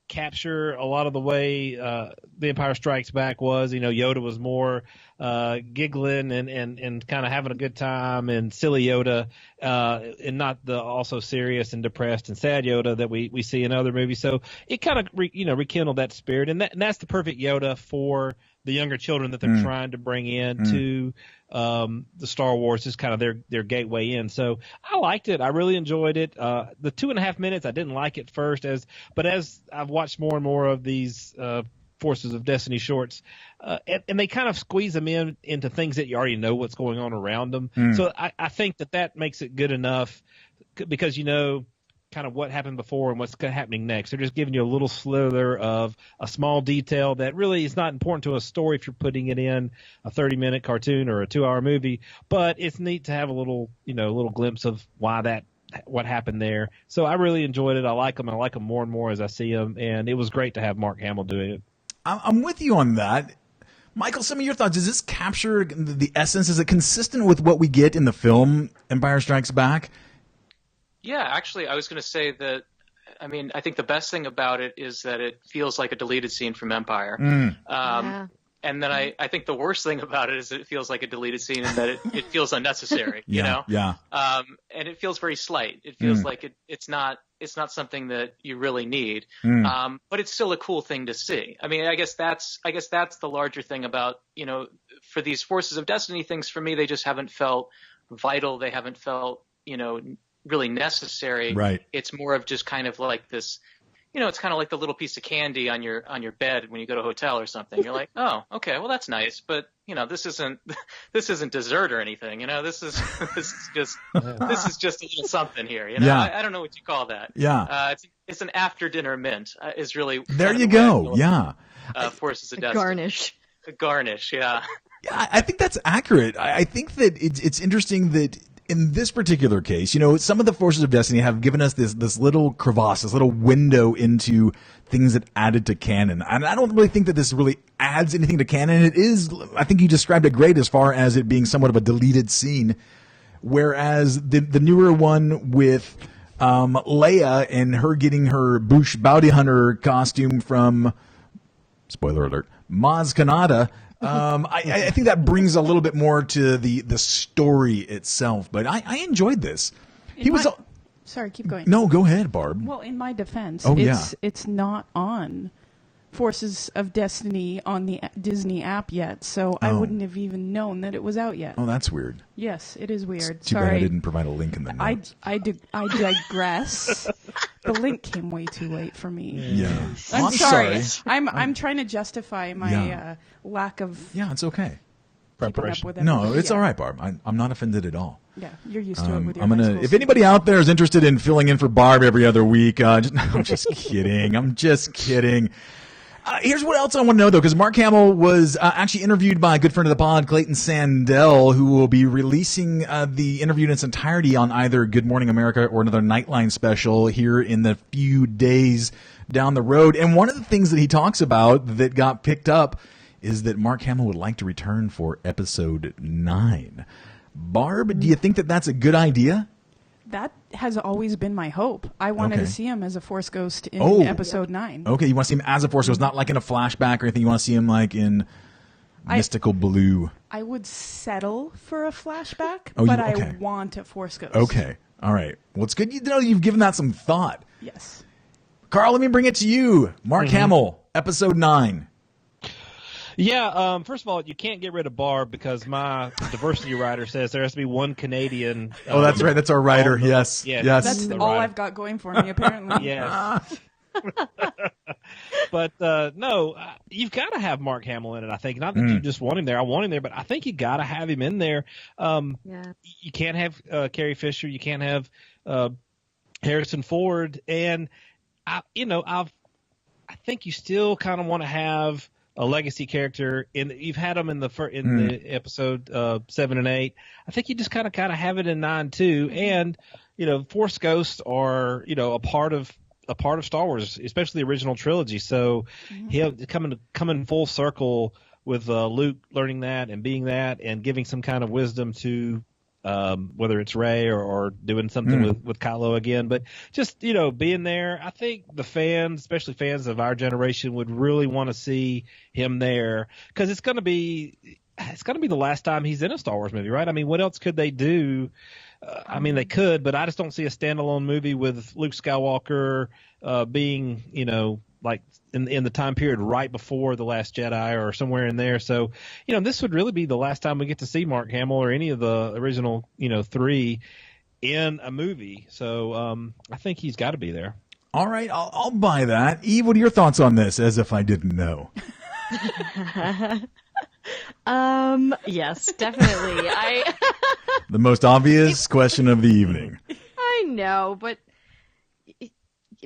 capture a lot of the way The Empire Strikes Back was. Yoda was more giggling and kind of having a good time, and silly Yoda, and not the also serious and depressed and sad Yoda that we see in other movies. So it kind of rekindled that spirit, and that's the perfect Yoda for the younger children that they're trying to bring in to the Star Wars, is kind of their gateway in. So I liked it. I really enjoyed it. The 2.5 minutes, I didn't like it first, but as I've watched more and more of these Forces of Destiny shorts, and they kind of squeeze them into things that you already know what's going on around them. So I think that makes it good enough, because kind of what happened before and what's happening next. They're just giving you a little slither of a small detail that really is not important to a story if you're putting it in a 30-minute cartoon or a 2-hour movie, but it's neat to have a little glimpse of what happened there. So I really enjoyed it. I like them. I like them more and more as I see them, and it was great to have Mark Hamill doing it. I'm with you on that. Michael, some of your thoughts. Does this capture the essence? Is it consistent with what we get in the film Empire Strikes Back? Yeah, actually, I was going to say that, I think the best thing about it is that it feels like a deleted scene from Empire. And then I think the worst thing about it is that it feels like a deleted scene, and that it feels unnecessary, Yeah. And it feels very slight. It feels like it's not something that you really need. But it's still a cool thing to see. I guess that's the larger thing about, for these Forces of Destiny things, for me, they just haven't felt vital. They haven't felt, really necessary. Right. It's more of just kind of like this, it's kind of like the little piece of candy on your bed when you go to a hotel or something. You're like, oh, okay, well that's nice, but this isn't dessert or anything. This is just a little something here. Yeah. I don't know what you call that. Yeah. It's an after dinner mint. Is really there you go. Yeah. Forces of Destiny. A garnish. Yeah. Yeah, I think that's accurate. I think that it's interesting that in this particular case, some of the Forces of Destiny have given us this little crevasse, this little window into things that added to canon. And I don't really think that this really adds anything to canon. It is, I think you described it great as far as it being somewhat of a deleted scene. Whereas the newer one with Leia and her getting her Bouche Bounty Hunter costume from, spoiler alert, Maz Kanata, I think that brings a little bit more to the story itself, but I enjoyed this. Sorry, keep going. No, go ahead, Barb. Well, in my defense, yeah. It's not on Forces of Destiny on the Disney app yet, so I wouldn't have even known that it was out yet. Oh, that's weird. Yes, it is weird. It's too bad I didn't provide a link in the notes. I digress. The link came way too late for me. Yeah. I'm sorry. I'm trying to justify my lack of. Yeah, it's okay. Preparation. No, it's all right, Barb. I'm not offended at all. Yeah, you're used to it with your high school if anybody out there is interested in filling in for Barb every other week, I'm just kidding. I'm just kidding. Here's what else I want to know, though, because Mark Hamill was actually interviewed by a good friend of the pod, Clayton Sandell, who will be releasing the interview in its entirety on either Good Morning America or another Nightline special here in the few days down the road. And one of the things that he talks about that got picked up is that Mark Hamill would like to return for episode 9. Barb, do you think that that's a good idea? That has always been my hope. I wanted to see him as a Force Ghost in episode 9. Okay, you want to see him as a Force Ghost, not like in a flashback or anything. You want to see him like in Mystical Blue. I would settle for a flashback, I want a Force Ghost. Okay, all right. Well, it's good to know you've given that some thought. Yes. Carl, let me bring it to you. Mark Hamill, episode 9. Yeah, first of all, you can't get rid of Barb because my diversity writer says there has to be one Canadian. That's right. That's our writer. Yes. That's all I've got going for me, apparently. Yes. But no, you've got to have Mark Hamill in it, I think. Not that you just want him there. I want him there, but I think you got to have him in there. You can't have Carrie Fisher. You can't have Harrison Ford. And, I think you still kind of want to have a legacy character. You've had them in the episode 7 and 8. I think you just kind of have it in 9 too. And Force Ghosts are a part of a part of Star Wars, especially the original trilogy. So he'll coming full circle with Luke learning that and being that and giving some kind of wisdom to whether it's Rey or doing something with Kylo again. But just, being there, I think the fans, especially fans of our generation, would really want to see him there because it's going to be the last time he's in a Star Wars movie, right? I mean, what else could they do? They could, but I just don't see a standalone movie with Luke Skywalker being, like in the time period right before The Last Jedi or somewhere in there. So, this would really be the last time we get to see Mark Hamill or any of the original, 3 in a movie. So I think he's got to be there. All right, I'll buy that. Eve, what are your thoughts on this? As if I didn't know. Yes, definitely. The most obvious question of the evening. I know, but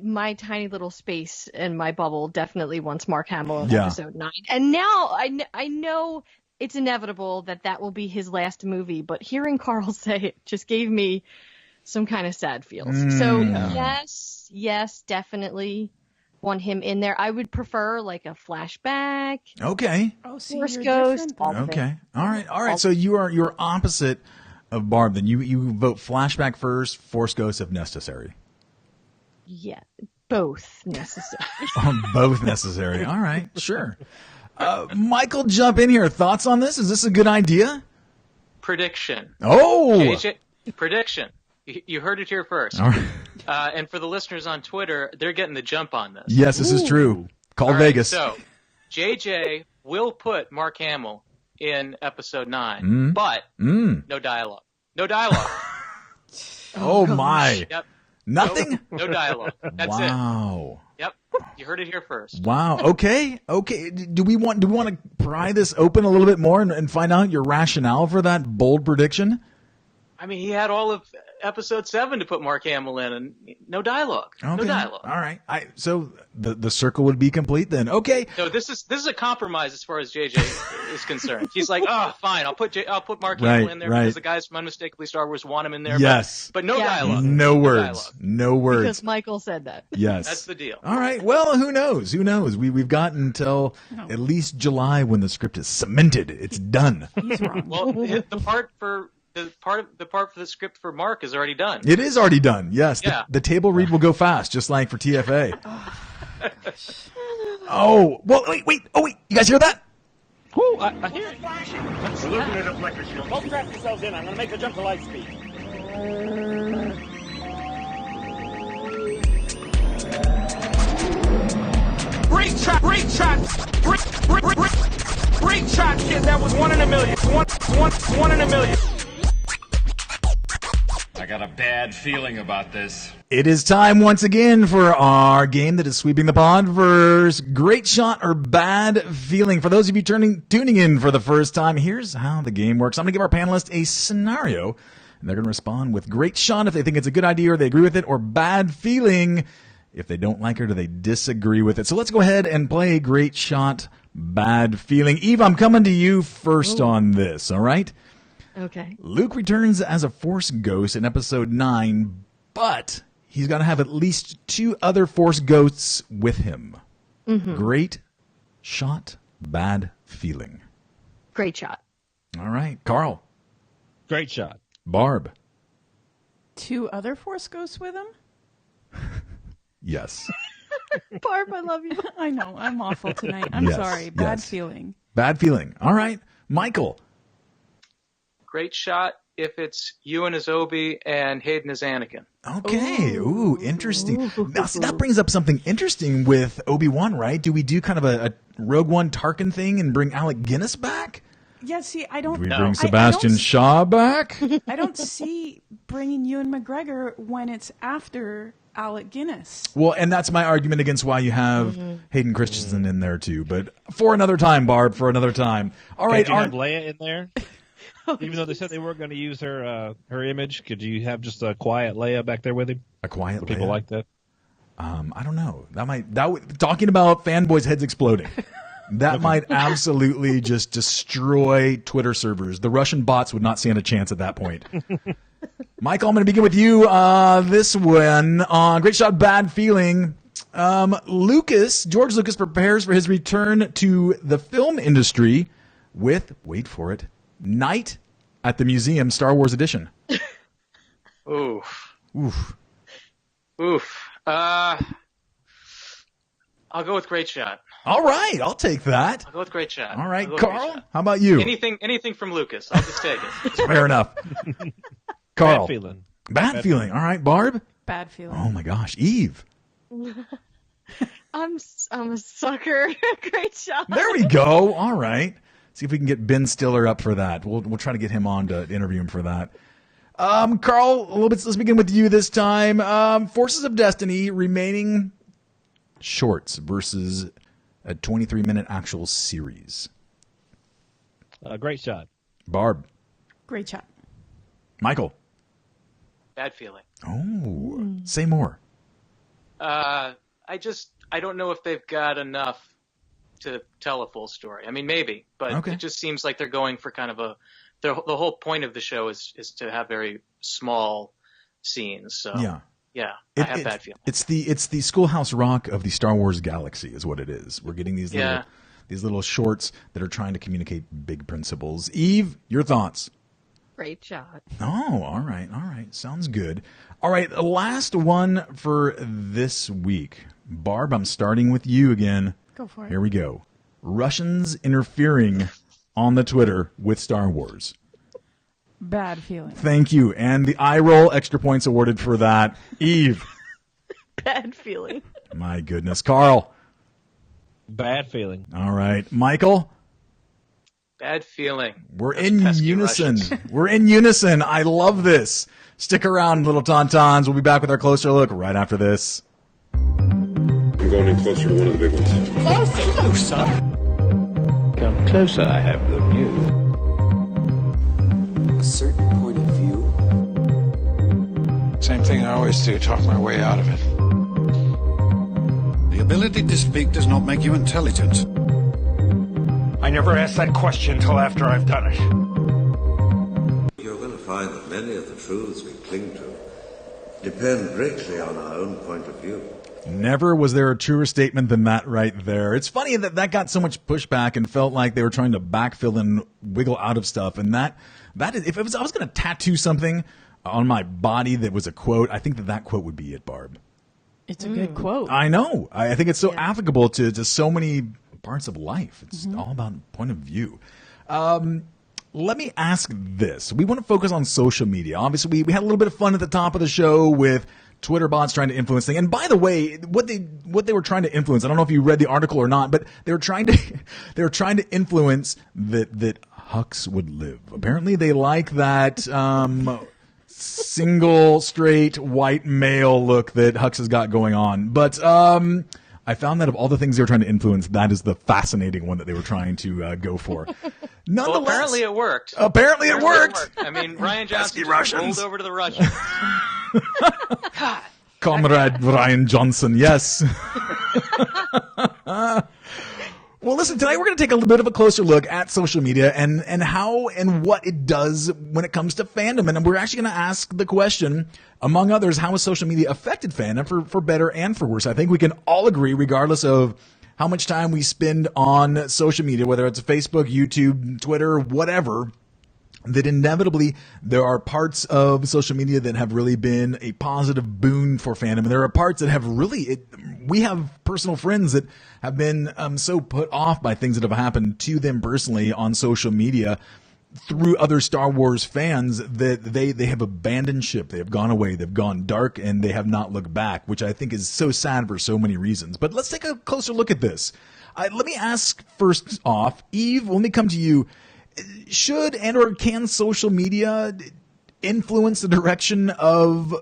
my tiny little space and my bubble definitely wants Mark Hamill in episode 9. And now I know it's inevitable that will be his last movie, but hearing Carl say it just gave me some kind of sad feels. So yes, definitely want him in there. I would prefer like a flashback. Okay. Oh, see, Force Ghost. Okay. All right. So you're opposite of Barb. Then you vote flashback first, Force Ghost if necessary. Yeah, both necessary. Both necessary. All right, sure. Michael, jump in here. Thoughts on this? Is this a good idea? Prediction. Oh! JJ, prediction. You heard it here first. All right. And for the listeners on Twitter, they're getting the jump on this. Yes, this is true. Call All Vegas. Right, so, JJ will put Mark Hamill in episode 9, but no dialogue. No dialogue. Oh, my. Yep. Nothing? No dialogue. That's it. Wow. Yep. You heard it here first. Wow. Okay. Do we want to pry this open a little bit more and find out your rationale for that bold prediction? I mean, he had all of episode 7 to put Mark Hamill in, and no dialogue. Okay. No dialogue. All right. So the circle would be complete then. Okay. No, this is a compromise as far as JJ is concerned. He's like, fine, I'll put Mark Hamill in there because the guys from Unmistakably Star Wars want him in there. Yes. But no dialogue. No words. No words. Because Michael said that. Yes. That's the deal. All right. Well, who knows? We've got until at least July when the script is cemented. It's done. He's wrong. Well, the part for the script for Mark is already done. It is already done. Yes. Yeah. The table read will go fast, just like for TFA. Oh, well, wait. Oh, wait. You guys hear that? Oh, I hear it. We're looking at a flicker shield. Don't trap yourselves in. I'm going to make the jump to light speed. Great shot, kid. That was 1 in a million. One in a million. I got a bad feeling about this. It is time once again for our game that is sweeping the podverse. Great shot or bad feeling. For those of you tuning in for the first time, here's how the game works. I'm going to give our panelists a scenario, and they're going to respond with great shot if they think it's a good idea or they agree with it, or bad feeling if they don't like it or they disagree with it. So let's go ahead and play great shot, bad feeling. Eve, I'm coming to you first on this, all right? Okay. Luke returns as a Force ghost in episode 9, but he's got to have at least 2 other Force ghosts with him. Great shot, bad feeling. Great shot. All right. Carl. Great shot. Barb. 2 other Force ghosts with him? Yes. Barb, I love you. I know. I'm awful tonight. I'm sorry. Bad feeling. Bad feeling. All right. Michael. Great shot if it's Ewan as Obi and Hayden as Anakin. Okay. Ooh, interesting. Now, see, that brings up something interesting with Obi-Wan, right? Do we do kind of a Rogue One Tarkin thing and bring Alec Guinness back? Yeah, see, I don't... Do we bring Sebastian Shaw back? I don't see bringing Ewan McGregor when it's after Alec Guinness. Well, and that's my argument against why you have Hayden Christensen in there, too. But for another time, Barb, for another time. All right. Could you have Leia in there? Even though they said they weren't going to use her image, could you have just a quiet Leia back there with him? A quiet Leia? People like that? I don't know. Talking about fanboys' heads exploding. That might absolutely just destroy Twitter servers. The Russian bots would not stand a chance at that point. Michael, I'm going to begin with you this one. Great shot, bad feeling. George Lucas prepares for his return to the film industry with, wait for it, Night at the Museum Star Wars edition. Oof. Oof. Oof. I'll go with great shot. All right, I'll take that. I'll go with great shot. All right, Carl, how about you? Anything from Lucas. I'll just take it. Fair enough. Carl. Bad feeling. Bad feeling. All right, Barb. Bad feeling. Oh my gosh, Eve. I'm a sucker. Great shot. There we go. All right. See if we can get Ben Stiller up for that. We'll try to get him on to interview him for that. Carl, a little bit. Let's begin with you this time. Forces of Destiny remaining shorts versus a 23-minute actual series. Great shot. Barb. Great shot. Michael. Bad feeling. Oh, say more. I don't know if they've got enough to tell a full story. I mean, maybe, but It just seems like they're going for kind of the whole point of the show is to have very small scenes. So yeah, I have bad feeling. It's the Schoolhouse Rock of the Star Wars galaxy is what it is. We're getting these little shorts that are trying to communicate big principles. Eve, your thoughts? Great shot. Oh, all right. Sounds good. All right, last one for this week. Barb, I'm starting with you again. Go for it. Here we go. Russians interfering on the Twitter with Star Wars. Bad feeling. Thank you. And the eye roll, extra points awarded for that. Eve. Bad feeling. My goodness. Carl. Bad feeling. All right. Michael. Bad feeling. We're in unison. We're in unison. I love this. Stick around, little tauntauns. We'll be back with our closer look right after this. I'm going in closer to one of the big ones. Closer? Come closer, I have good news. A certain point of view. Same thing I always do, talk my way out of it. The ability to speak does not make you intelligent. I never asked that question until after I've done it. You're going to find that many of the truths we cling to depend greatly on our own point of view. Never was there a truer statement than that right there. It's funny that got so much pushback and felt like they were trying to backfill and wiggle out of stuff. And that is, I was going to tattoo something on my body that was a quote, I think that quote would be it, Barb. It's a good quote. I know. I think it's so applicable to so many parts of life. It's all about point of view. Let me ask this. We want to focus on social media. Obviously, we had a little bit of fun at the top of the show with Twitter bots trying to influence things. And by the way, what they were trying to influence, I don't know if you read the article or not, but they were trying to influence that Hux would live. Apparently, they like that single straight white male look that Hux has got going on. But I found that of all the things they were trying to influence, that is the fascinating one that they were trying to go for. Nonetheless, well, apparently it worked. Apparently it worked. I mean, Ryan Johnson just rolled over to the Russians. God. Comrade Ryan Johnson, yes. Well, listen, tonight we're going to take a little bit of a closer look at social media and how and what it does when it comes to fandom. And we're actually going to ask the question, among others, how has social media affected fandom for better and for worse? I think we can all agree, regardless of how much time we spend on social media, whether it's Facebook, YouTube, Twitter, whatever, that inevitably there are parts of social media that have really been a positive boon for fandom. And there are parts that have really, we have personal friends that have been so put off by things that have happened to them personally on social media through other Star Wars fans that they have abandoned ship. They have gone away. They've gone dark and they have not looked back, which I think is so sad for so many reasons. But let's take a closer look at this. Let me ask first off, Eve, let me come to you. Should and or can social media influence the direction of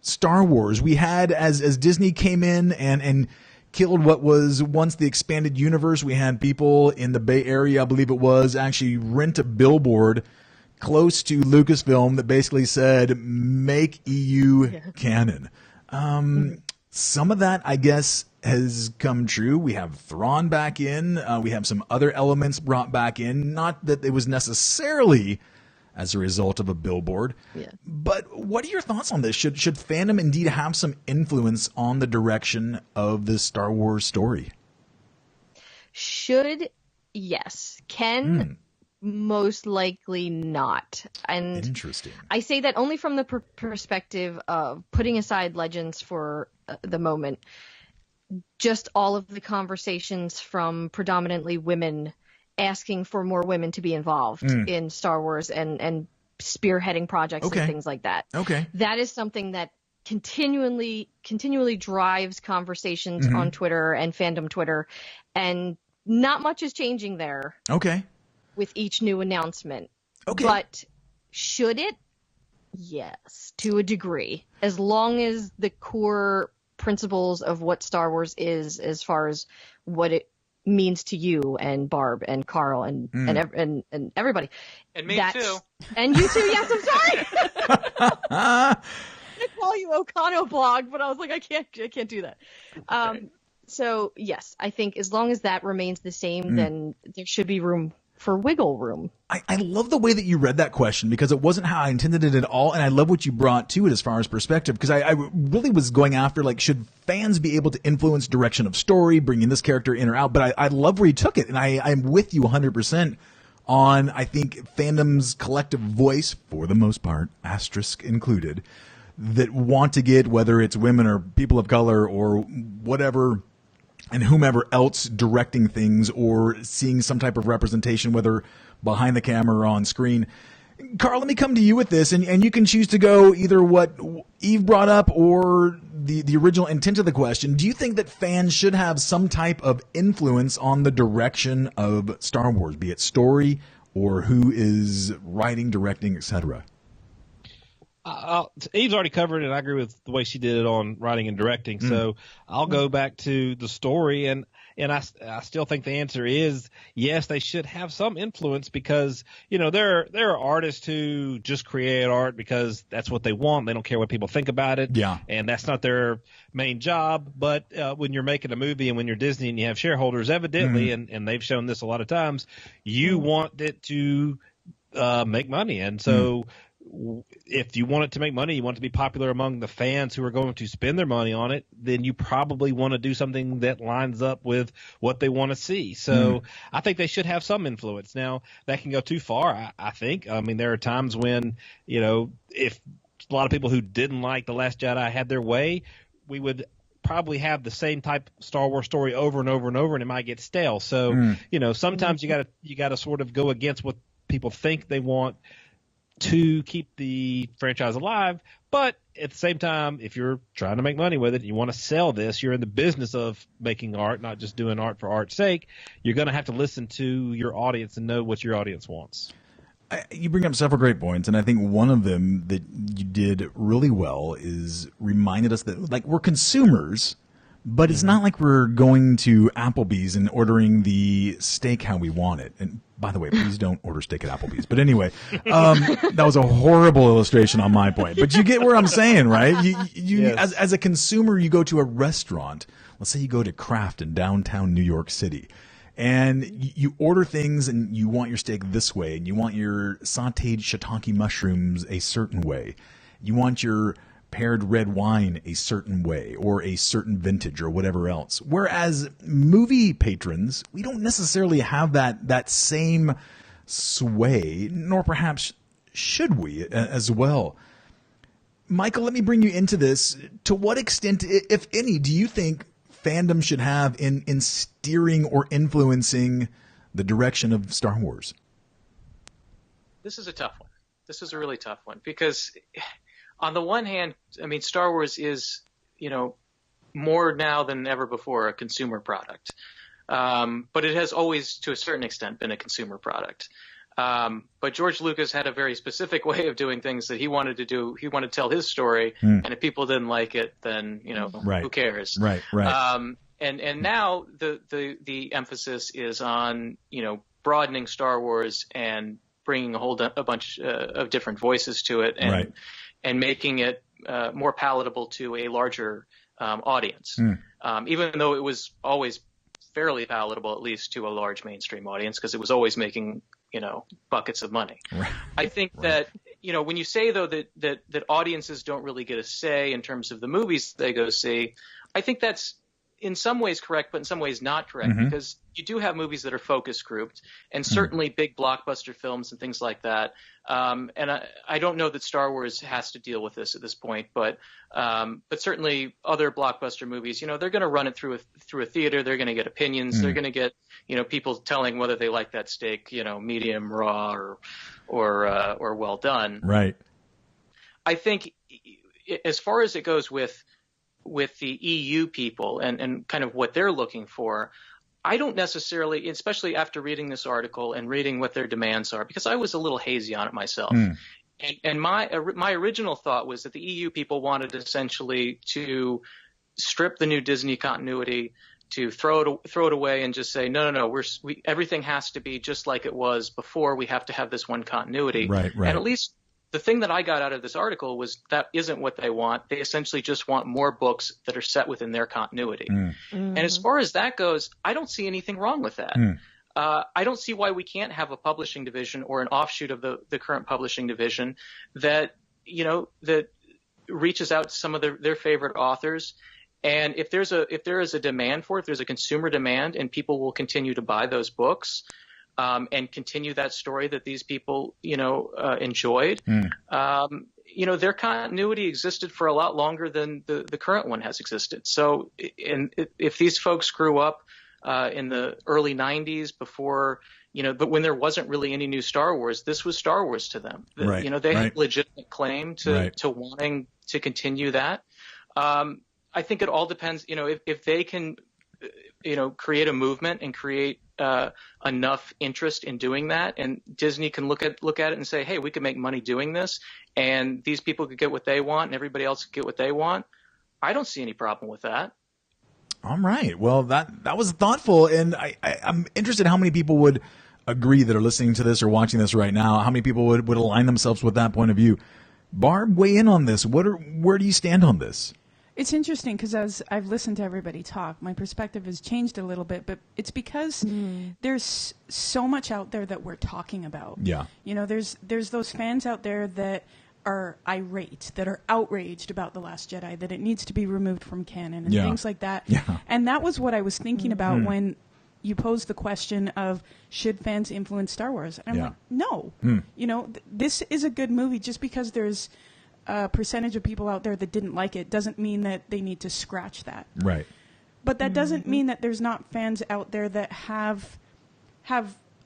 Star Wars? We had, as Disney came in and killed what was once the expanded universe, we had people in the Bay Area, I believe it was, actually rent a billboard close to Lucasfilm that basically said, make EU canon. Some of that, I guess, has come true. We have Thrawn back in. We have some other elements brought back in. Not that it was necessarily as a result of a billboard. Yeah. But what are your thoughts on this? Should fandom indeed have some influence on the direction of this Star Wars story? Should, yes. Can, most likely not. And interesting. I say that only from the perspective of putting aside Legends for the moment. Just all of the conversations from predominantly women asking for more women to be involved in Star Wars and spearheading projects and things like that. Okay. That is something that continually drives conversations on Twitter and fandom Twitter, and not much is changing there. Okay. With each new announcement. Okay. But should it? Yes, to a degree. As long as the core principles of what Star Wars is, as far as what it means to you and Barb and Carl and everybody. And me too. And you too, yes, I'm sorry. I call you Okano blog, but I was like, I can't do that. So yes, I think as long as that remains the same, then there should be room for wiggle room. I love the way that you read that question, because it wasn't how I intended it at all. And I love what you brought to it as far as perspective, because I really was going after, like, should fans be able to influence direction of story, bringing this character in or out? But I love where you took it. And I'm with you 100% on, I think, fandom's collective voice, for the most part, asterisk included, that want to get, whether it's women or people of color or whatever, and whomever else directing things or seeing some type of representation, whether behind the camera or on screen. Carl, let me come to you with this, and you can choose to go either what Eve brought up or the original intent of the question. Do you think that fans should have some type of influence on the direction of Star Wars, be it story or who is writing, directing, etc.? Eve's already covered it, and I agree with the way she did it on writing and directing. So I'll go back to the story, and I still think the answer is yes, they should have some influence, because there are artists who just create art because that's what they want. They don't care what people think about it. Yeah, and that's not their main job. But when you're making a movie and when you're Disney and you have shareholders, evidently, and they've shown this a lot of times, you want it to make money, and so. If you want it to make money, you want it to be popular among the fans who are going to spend their money on it, then you probably want to do something that lines up with what they want to see. So I think they should have some influence. Now, that can go too far, I think. I mean, there are times when, if a lot of people who didn't like The Last Jedi had their way, we would probably have the same type Star Wars story over and over and over, and it might get stale. So, sometimes you gotta sort of go against what people think they want to keep the franchise alive. But at the same time, if you're trying to make money with it, you want to sell this, you're in the business of making art, not just doing art for art's sake, you're going to have to listen to your audience and know what your audience wants. You bring up several great points, and I think one of them that you did really well is reminded us that, like, we're consumers, but it's not like we're going to Applebee's and ordering the steak how we want it. And by the way, please don't order steak at Applebee's. But anyway, that was a horrible illustration on my point. But you get where I'm saying, right? Yes. As a consumer, you go to a restaurant. Let's say you go to Kraft in downtown New York City. And you order things, and you want your steak this way, and you want your sautéed shiitake mushrooms a certain way. You want your paired red wine a certain way, or a certain vintage, or whatever else. Whereas movie patrons, we don't necessarily have that same sway, nor perhaps should we as well. Michael, let me bring you into this. To what extent, if any, do you think fandom should have in steering or influencing the direction of Star Wars? This is a tough one. This is a really tough one, because on the one hand, I mean, Star Wars is, more now than ever before a consumer product. But it has always, to a certain extent, been a consumer product. But George Lucas had a very specific way of doing things that he wanted to do. He wanted to tell his story, and if people didn't like it, then, who cares? Right. And now the emphasis is on, broadening Star Wars and bringing a bunch of different voices to it, and making it more palatable to a larger audience. Even though it was always fairly palatable, at least to a large mainstream audience, because it was always making buckets of money. Right. I think that, when you say, though, that audiences don't really get a say in terms of the movies they go see, I think that's in some ways correct, but in some ways not correct, because you do have movies that are focus grouped, and certainly big blockbuster films and things like that. And I don't know that Star Wars has to deal with this at this point, but certainly other blockbuster movies, they're going to run it through a theater. They're going to get opinions. They're going to get, people telling whether they like that steak, medium, raw, or well done. Right. I think as far as it goes with the EU people and kind of what they're looking for, I don't necessarily, especially after reading this article and reading what their demands are, because I was a little hazy on it myself. And my original thought was that the EU people wanted essentially to strip the new Disney continuity, to throw it away and just say, no, everything has to be just like it was before. We have to have this one continuity. Right. And at least the thing that I got out of this article was that isn't what they want. They essentially just want more books that are set within their continuity. And as far as that goes, I don't see anything wrong with that. I don't see why we can't have a publishing division or an offshoot of the current publishing division that reaches out to some of their favorite authors. And if there is a demand for it, if there's a consumer demand, and people will continue to buy those books, and continue that story that these people, enjoyed. Their continuity existed for a lot longer than the current one has existed. So, if these folks grew up in the early 90s before, but when there wasn't really any new Star Wars, this was Star Wars to them. Right. They had legitimate claim to wanting to continue that. I think it all depends, if they can, create a movement and create enough interest in doing that, and Disney can look at it and say, hey, we can make money doing this, and these people could get what they want and everybody else could get what they want. I don't see any problem with that. All right. Well, that was thoughtful, and I'm interested how many people would agree that are listening to this or watching this right now. How many people would align themselves with that point of view? Barb, weigh in on this. Where do you stand on this? It's interesting because as I've listened to everybody talk, my perspective has changed a little bit, but it's because there's so much out there that we're talking about. Yeah. There's those fans out there that are irate, that are outraged about The Last Jedi, that it needs to be removed from canon and things like that. Yeah. And that was what I was thinking about when you posed the question of should fans influence Star Wars? And I'm like, no. This is a good movie. Just because there's a percentage of people out there that didn't like it doesn't mean that they need to scratch that. Right. But that doesn't mean that there's not fans out there that have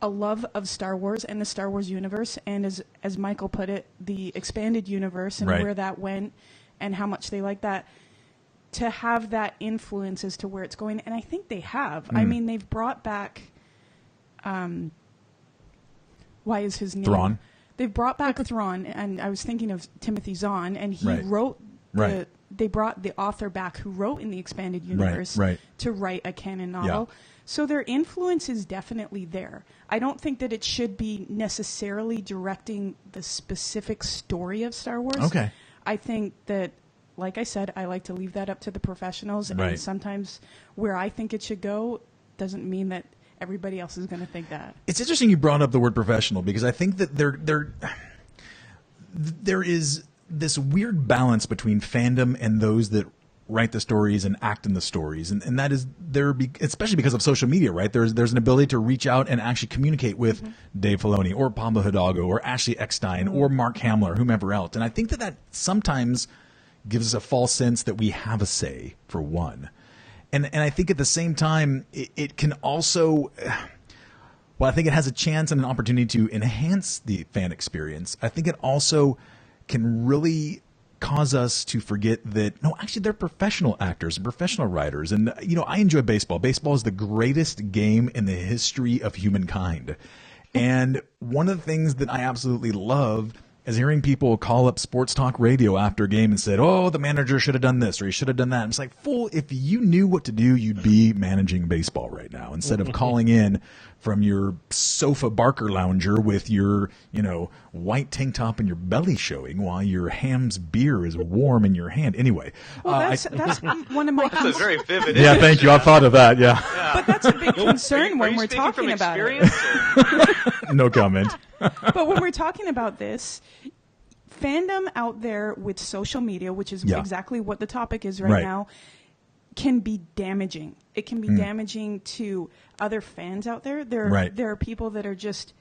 a love of Star Wars and the Star Wars universe, and as Michael put it, the expanded universe and where that went and how much they like that, to have that influence as to where it's going. And I think they have. I mean, they've brought back why is his name? Thrawn. They've brought back Thrawn, and I was thinking of Timothy Zahn, and he wrote they brought the author back who wrote in the expanded universe to write a canon novel. So their influence is definitely there. I don't think that it should be necessarily directing the specific story of Star Wars. Okay. I think that, like I said, I like to leave that up to the professionals, and sometimes where I think it should go doesn't mean that everybody else is going to think that. It's interesting you brought up the word professional, because I think that there is this weird balance between fandom and those that write the stories and act in the stories, and that is especially because of social media, right? There's an ability to reach out and actually communicate with Dave Filoni or Pablo Hidalgo or Ashley Eckstein or Mark Hamill or whomever else, and I think that sometimes gives us a false sense that we have a say, for one. And I think at the same time, it can also, well, I think it has a chance and an opportunity to enhance the fan experience. I think it also can really cause us to forget that, no, actually, they're professional actors and professional writers. And, I enjoy baseball. Baseball is the greatest game in the history of humankind. And one of the things that I absolutely love is hearing people call up sports talk radio after a game and said, oh, the manager should have done this or he should have done that. And it's like, fool, if you knew what to do, you'd be managing baseball right now instead of calling in from your sofa Barker lounger with your, white tank top and your belly showing while your Ham's beer is warm in your hand. Anyway. Well, that's one of my That's a very vivid Yeah, image. thank you. I thought of that, yeah. But that's a big concern when Are you we're speaking talking from about experience, it. No comment. But when we're talking about this, fandom out there with social media, which is exactly what the topic is right now, can be damaging. It can be damaging to other fans out there. There are people that are just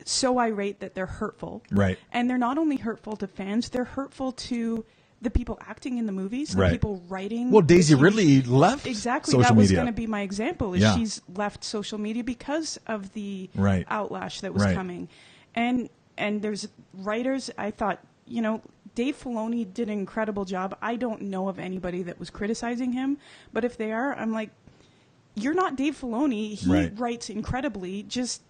so irate that they're hurtful. Right. And they're not only hurtful to fans, they're hurtful to the people acting in the movies, the people writing. Well, Daisy Ridley left exactly. social That was media. going to be my example. Is she's left social media because of the outlash that was coming, and there's writers. I thought, Dave Filoni did an incredible job. I don't know of anybody that was criticizing him, but if they are, I'm like, you're not Dave Filoni. He writes incredibly. Just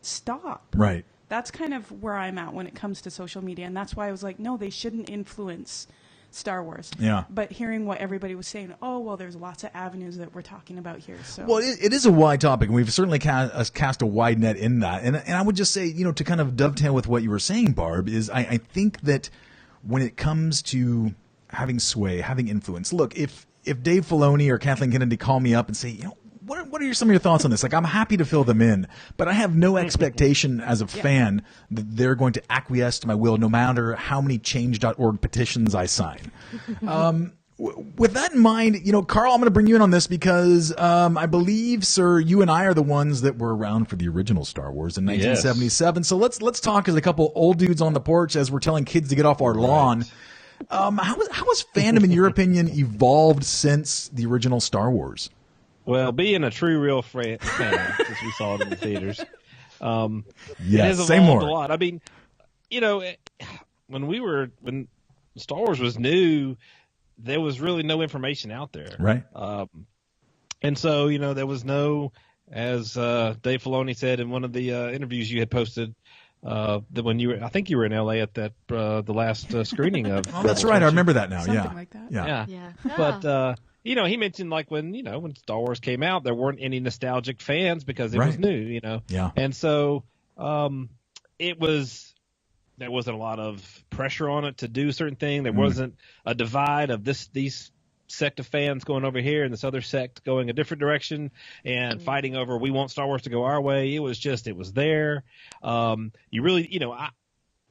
stop. Right. That's kind of where I'm at when it comes to social media, and that's why I was like, no, they shouldn't influence Star Wars. Yeah. But hearing what everybody was saying, oh, well, there's lots of avenues that we're talking about here. So. Well, it is a wide topic, and we've certainly cast a wide net in that. And I would just say, to kind of dovetail with what you were saying, Barb, is I think that when it comes to having sway, having influence, look, if Dave Filoni or Kathleen Kennedy call me up and say, what are some of your thoughts on this? Like, I'm happy to fill them in, but I have no expectation as a fan that they're going to acquiesce to my will, no matter how many change.org petitions I sign. With that in mind, Carl, I'm going to bring you in on this because I believe, sir, you and I are the ones that were around for the original Star Wars in 1977. So let's talk as a couple old dudes on the porch as we're telling kids to get off our lawn. How has fandom, in your opinion, evolved since the original Star Wars? Well, being a true, real fan, since we saw it in the theaters, it yes, has say evolved more. a lot. I mean, when Star Wars was new, there was really no information out there, right? And so there was no, as Dave Filoni said in one of the interviews you had posted, that when I think you were in LA at that the last screening of. Oh, that's right. I remember that now. Something like that. Yeah. But. He mentioned like when Star Wars came out, there weren't any nostalgic fans because it was new, Yeah. And so there wasn't a lot of pressure on it to do a certain thing. There wasn't a divide of these sect of fans going over here and this other sect going a different direction and fighting over, we want Star Wars to go our way. It was there. You really,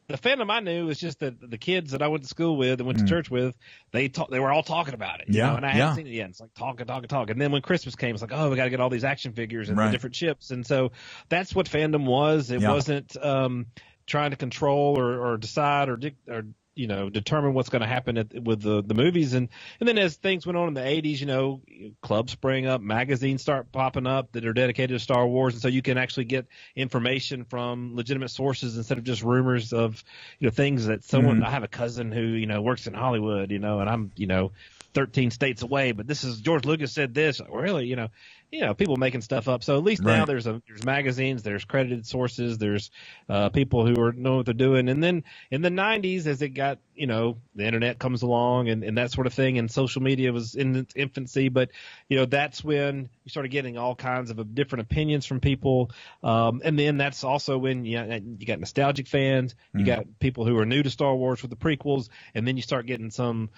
the fandom I knew was just that the kids that I went to school with and went to church with, they were all talking about it. And I hadn't seen it yet. It's like talk. And then when Christmas came, it's like, oh, we got to get all these action figures and the different ships. And so that's what fandom was. It wasn't trying to control or decide or determine what's going to happen with the movies. And then as things went on in the 80s, clubs sprang up, magazines start popping up that are dedicated to Star Wars. And so you can actually get information from legitimate sources instead of just rumors of, things that someone, I have a cousin who, works in Hollywood, and I'm, 13 states away, but this is George Lucas said this. Really, people making stuff up. So at least now there's magazines, there's credited sources, there's people who know what they're doing. And then in the 90s, as it got, the internet comes along and that sort of thing, and social media was in its infancy, but that's when you started getting all kinds of different opinions from people. And then that's also when you got nostalgic fans, you got people who are new to Star Wars with the prequels, and then you start getting some,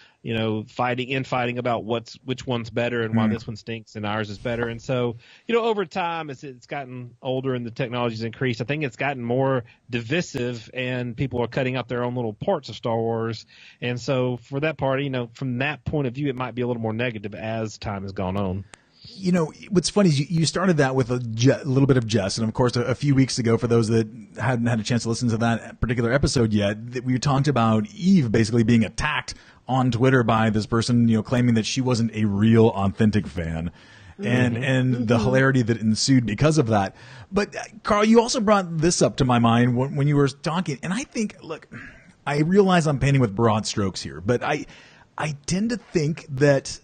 fighting about which one's better and why this one stinks and ours is better. And so, over time, as it's gotten older and the technology's increased, I think it's gotten more divisive and people are cutting out their own little parts of Star Wars. And so for that part, from that point of view, it might be a little more negative as time has gone on. What's funny is you started that with a little bit of jest. And of course, a few weeks ago, for those that hadn't had a chance to listen to that particular episode yet, that we talked about Eve basically being attacked on Twitter by this person, claiming that she wasn't a real, authentic fan. And the hilarity that ensued because of that. But Carl, you also brought this up to my mind when you were talking. And I think, look, I realize I'm painting with broad strokes here, but I tend to think that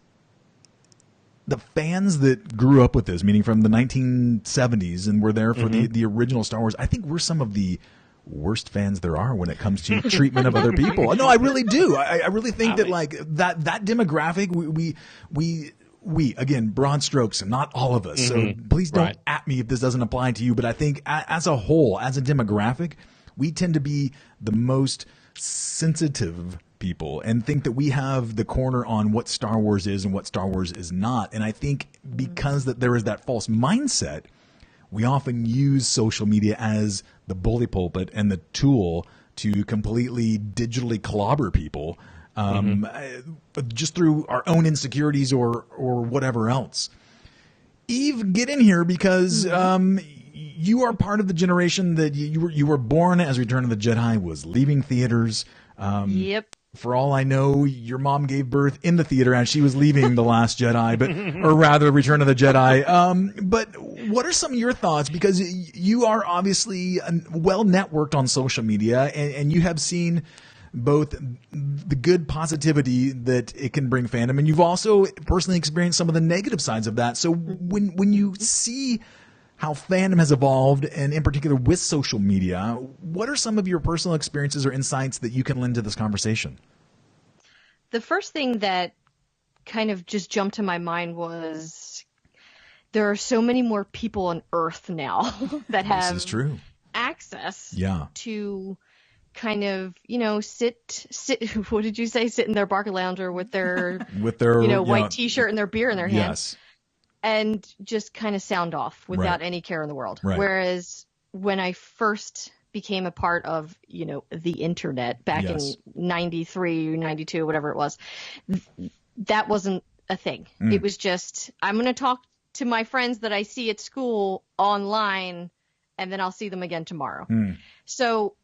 the fans that grew up with this, meaning from the 1970s and were there for the original Star Wars, I think we're some of the worst fans there are when it comes to treatment of other people. No, I really do. I really think that like that demographic, we we, again, broad strokes, and not all of us. So please don't at me if this doesn't apply to you. But I think as a whole, as a demographic, we tend to be the most sensitive people and think that we have the corner on what Star Wars is and what Star Wars is not. And I think because that there is that false mindset, we often use social media as the bully pulpit and the tool to completely digitally clobber people, just through our own insecurities or whatever else. Eve, get in here because you are part of the generation that you were born as Return of the Jedi was leaving theaters. Yep. For all I know, your mom gave birth in the theater as she was leaving The Last Jedi, or rather Return of the Jedi. But what are some of your thoughts? Because you are obviously well networked on social media, and you have seen both the good positivity that it can bring fandom, and you've also personally experienced some of the negative sides of that. So when you see how fandom has evolved, and in particular with social media, what are some of your personal experiences or insights that you can lend to this conversation? The first thing that kind of just jumped to my mind was there are so many more people on Earth now that have this is true. Access to kind of, sit, what did you say? Sit in their barca lounger with their white t-shirt and their beer in their hand. Yes. And just kind of sound off without any care in the world. Right. Whereas when I first became a part of, the internet back in 93, 92, whatever it was, that wasn't a thing. It was just, I'm going to talk to my friends that I see at school online, and then I'll see them again tomorrow. So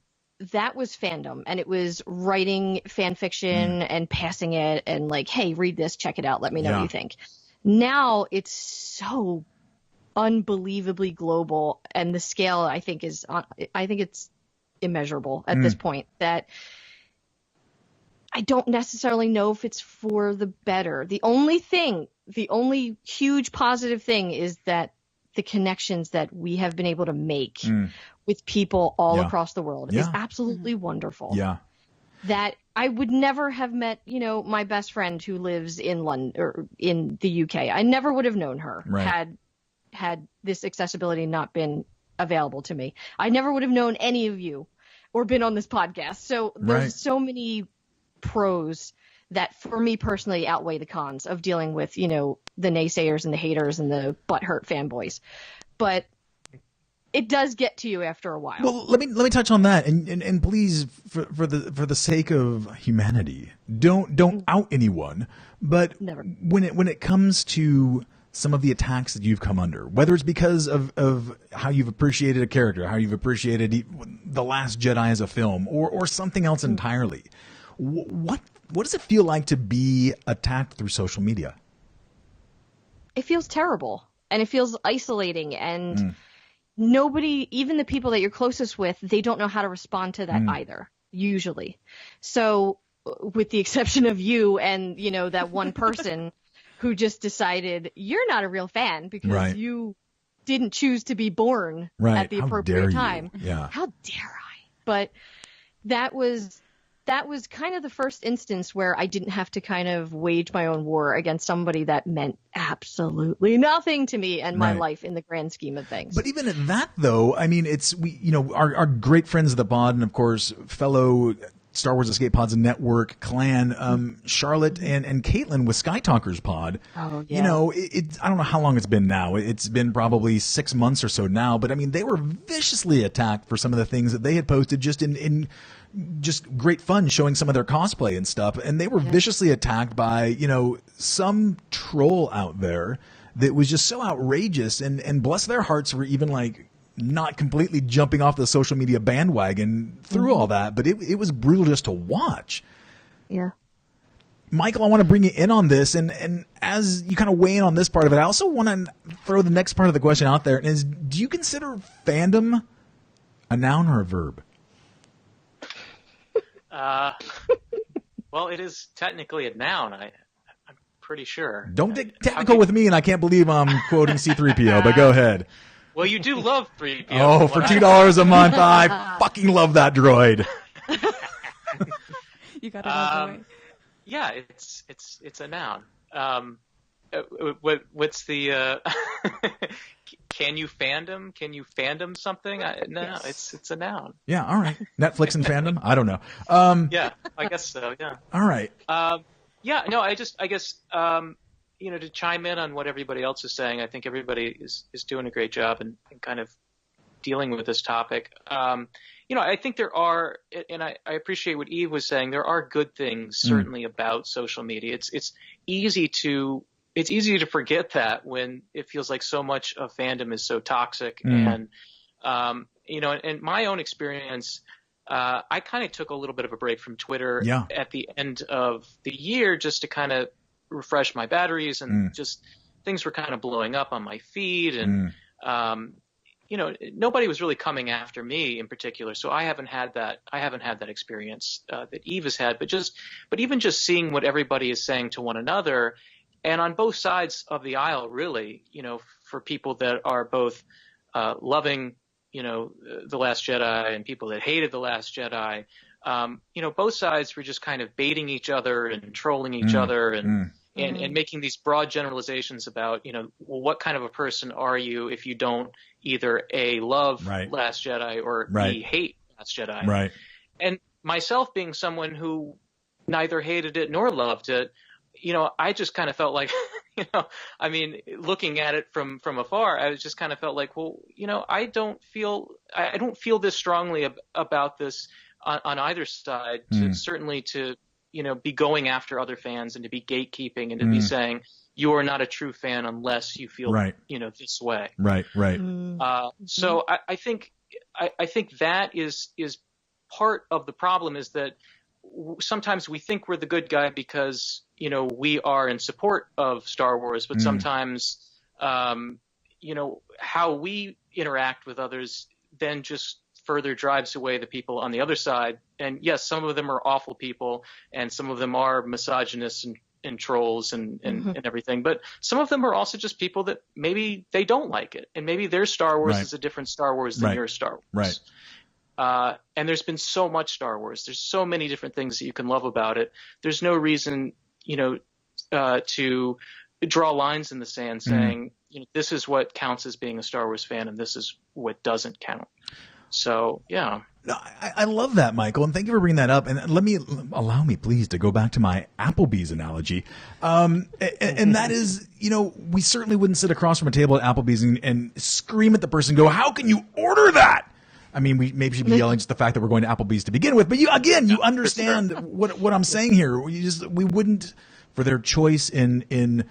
that was fandom, and it was writing fan fiction and passing it and like, hey, read this, check it out, let me know what you think. Now it's so unbelievably global, and the scale I think it's immeasurable at this point, that I don't necessarily know if it's for the better. The only huge positive thing is that the connections that we have been able to make with people all across the world is absolutely wonderful. Yeah. That I would never have met, my best friend who lives in London or in the UK. I never would have known her had this accessibility not been available to me. I never would have known any of you or been on this podcast. So there's so many pros that for me personally outweigh the cons of dealing with, the naysayers and the haters and the butthurt fanboys. But it does get to you after a while. Well, let me touch on that, and please, for the sake of humanity, don't out anyone. But Never. when it comes to some of the attacks that you've come under, whether it's because of how you've appreciated a character, how you've appreciated The Last Jedi as a film, or something else entirely, what does it feel like to be attacked through social media? It feels terrible, and it feels isolating, and nobody, even the people that you're closest with, they don't know how to respond to that either, usually. So with the exception of you and, that one person who just decided you're not a real fan because you didn't choose to be born at the appropriate time. Yeah. How dare I? But that was kind of the first instance where I didn't have to kind of wage my own war against somebody that meant absolutely nothing to me and my life in the grand scheme of things. But even at that, though, I mean, our great friends of the pod, and of course, fellow Star Wars Escape Pods Network clan, Charlotte and Caitlin with Sky Talkers Pod. Oh, yeah. I don't know how long it's been now. It's been probably 6 months or so now. But I mean, they were viciously attacked for some of the things that they had posted just in just great fun, showing some of their cosplay and stuff. And they were viciously attacked by, some troll out there that was just so outrageous, and bless their hearts for even not completely jumping off the social media bandwagon through all that, but it was brutal just to watch. Yeah. Michael, I want to bring you in on this, and as you kind of weigh in on this part of it, I also want to throw the next part of the question out there, and is, do you consider fandom a noun or a verb? Well, it is technically a noun. I'm pretty sure. Don't get technical with me, and I can't believe I'm quoting C-3PO, but go ahead. Well, you do love 3PO. Oh, for $2 a month, I fucking love that droid. You got it all the way. Yeah, it's a noun. what's the can you fandom? Can you fandom something? No, yes. It's a noun. Yeah, all right. Netflix and fandom? I don't know. Yeah, I guess so. Yeah. All right. Yeah. No, I guess to chime in on what everybody else is saying, I think everybody is doing a great job in kind of dealing with this topic. I think there are, and I appreciate what Eve was saying. There are good things certainly about social media. It's easy to forget that when it feels like so much of fandom is so toxic. And in my own experience, I kind of took a little bit of a break from Twitter at the end of the year just to kind of refresh my batteries, and just things were kind of blowing up on my feed, and nobody was really coming after me in particular, so I haven't had that experience that Eve has had. But even just seeing what everybody is saying to one another, and on both sides of the aisle, really, for people that are both loving, The Last Jedi, and people that hated The Last Jedi, both sides were just kind of baiting each other and trolling each other, and making these broad generalizations about, what kind of a person are you if you don't either A, love Last Jedi, or B, hate Last Jedi. Right. And myself being someone who neither hated it nor loved it, I just kind of felt like, looking at it from afar, I just kind of felt like, well, I don't feel this strongly about this on either side, certainly to be going after other fans, and to be gatekeeping, and to be saying you are not a true fan unless you feel this way. Right. So I think that is part of the problem, is that sometimes we think we're the good guy because we are in support of Star Wars, but sometimes how we interact with others then just further drives away the people on the other side. And yes, some of them are awful people, and some of them are misogynists and trolls and everything. But some of them are also just people that maybe they don't like it, and maybe their Star Wars is a different Star Wars than your Star Wars. And there's been so much Star Wars. There's so many different things that you can love about it. There's no reason, to draw lines in the sand saying, this is what counts as being a Star Wars fan, and this is what doesn't count. So, yeah. No, I love that, Michael, and thank you for bringing that up. And allow me, please, to go back to my Applebee's analogy. And that is, we certainly wouldn't sit across from a table at Applebee's and scream at the person, go, how can you order that? I mean, we maybe should be yelling just the fact that we're going to Applebee's to begin with. But you understand what I'm saying here. We wouldn't, for their choice in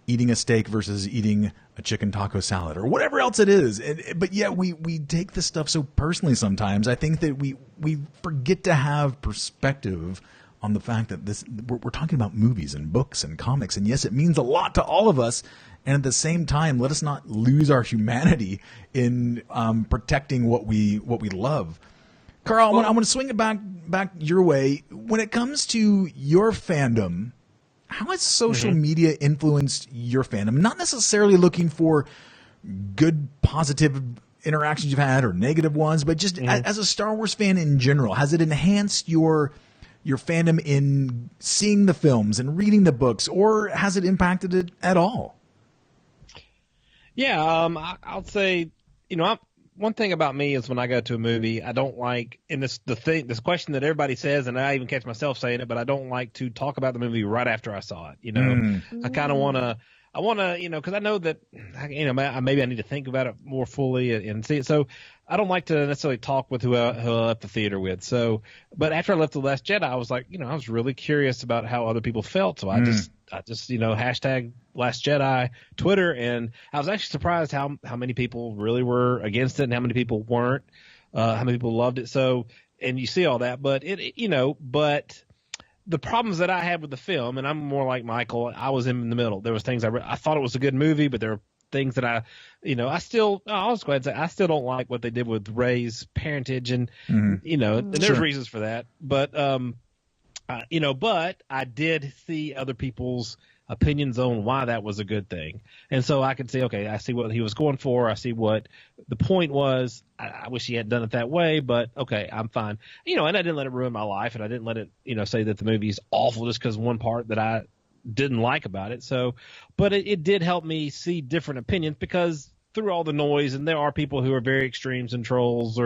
eating a steak versus eating a chicken taco salad or whatever else it is. But yet we take this stuff so personally sometimes. I think that we forget to have perspective on the fact that we're talking about movies and books and comics. And yes, it means a lot to all of us. And at the same time, let us not lose our humanity in protecting what we love. Carl, I want to swing it back your way. When it comes to your fandom, how has social media influenced your fandom? Not necessarily looking for good, positive interactions you've had or negative ones, but just as a Star Wars fan in general, has it enhanced your fandom in seeing the films and reading the books, or has it impacted it at all? Yeah, I'll say, one thing about me is when I go to a movie, I don't like, and this question that everybody says, and I even catch myself saying it, but I don't like to talk about the movie right after I saw it. I kind of want to, because I know that, maybe I need to think about it more fully and see it. So I don't like to necessarily talk with who I left the theater with. So, but after I left The Last Jedi, I was like, I was really curious about how other people felt. So I just hashtag Last Jedi Twitter, and I was actually surprised how many people really were against it and how many people weren't, how many people loved it. So, and you see all that, but but the problems that I had with the film, and I'm more like Michael, I was in the middle. There was things I thought it was a good movie, but there are things that I was glad to say I still don't like what they did with Rey's parentage, and and there's reasons for that, but but I did see other people's opinions on why that was a good thing. And so I could say, okay, I see what he was going for. I see what the point was. I wish he hadn't done it that way, but okay, I'm fine. And I didn't let it ruin my life, and I didn't let it, say that the movie is awful just because one part that I didn't like about it. So, but it did help me see different opinions, because through all the noise, and there are people who are very extremes and trolls,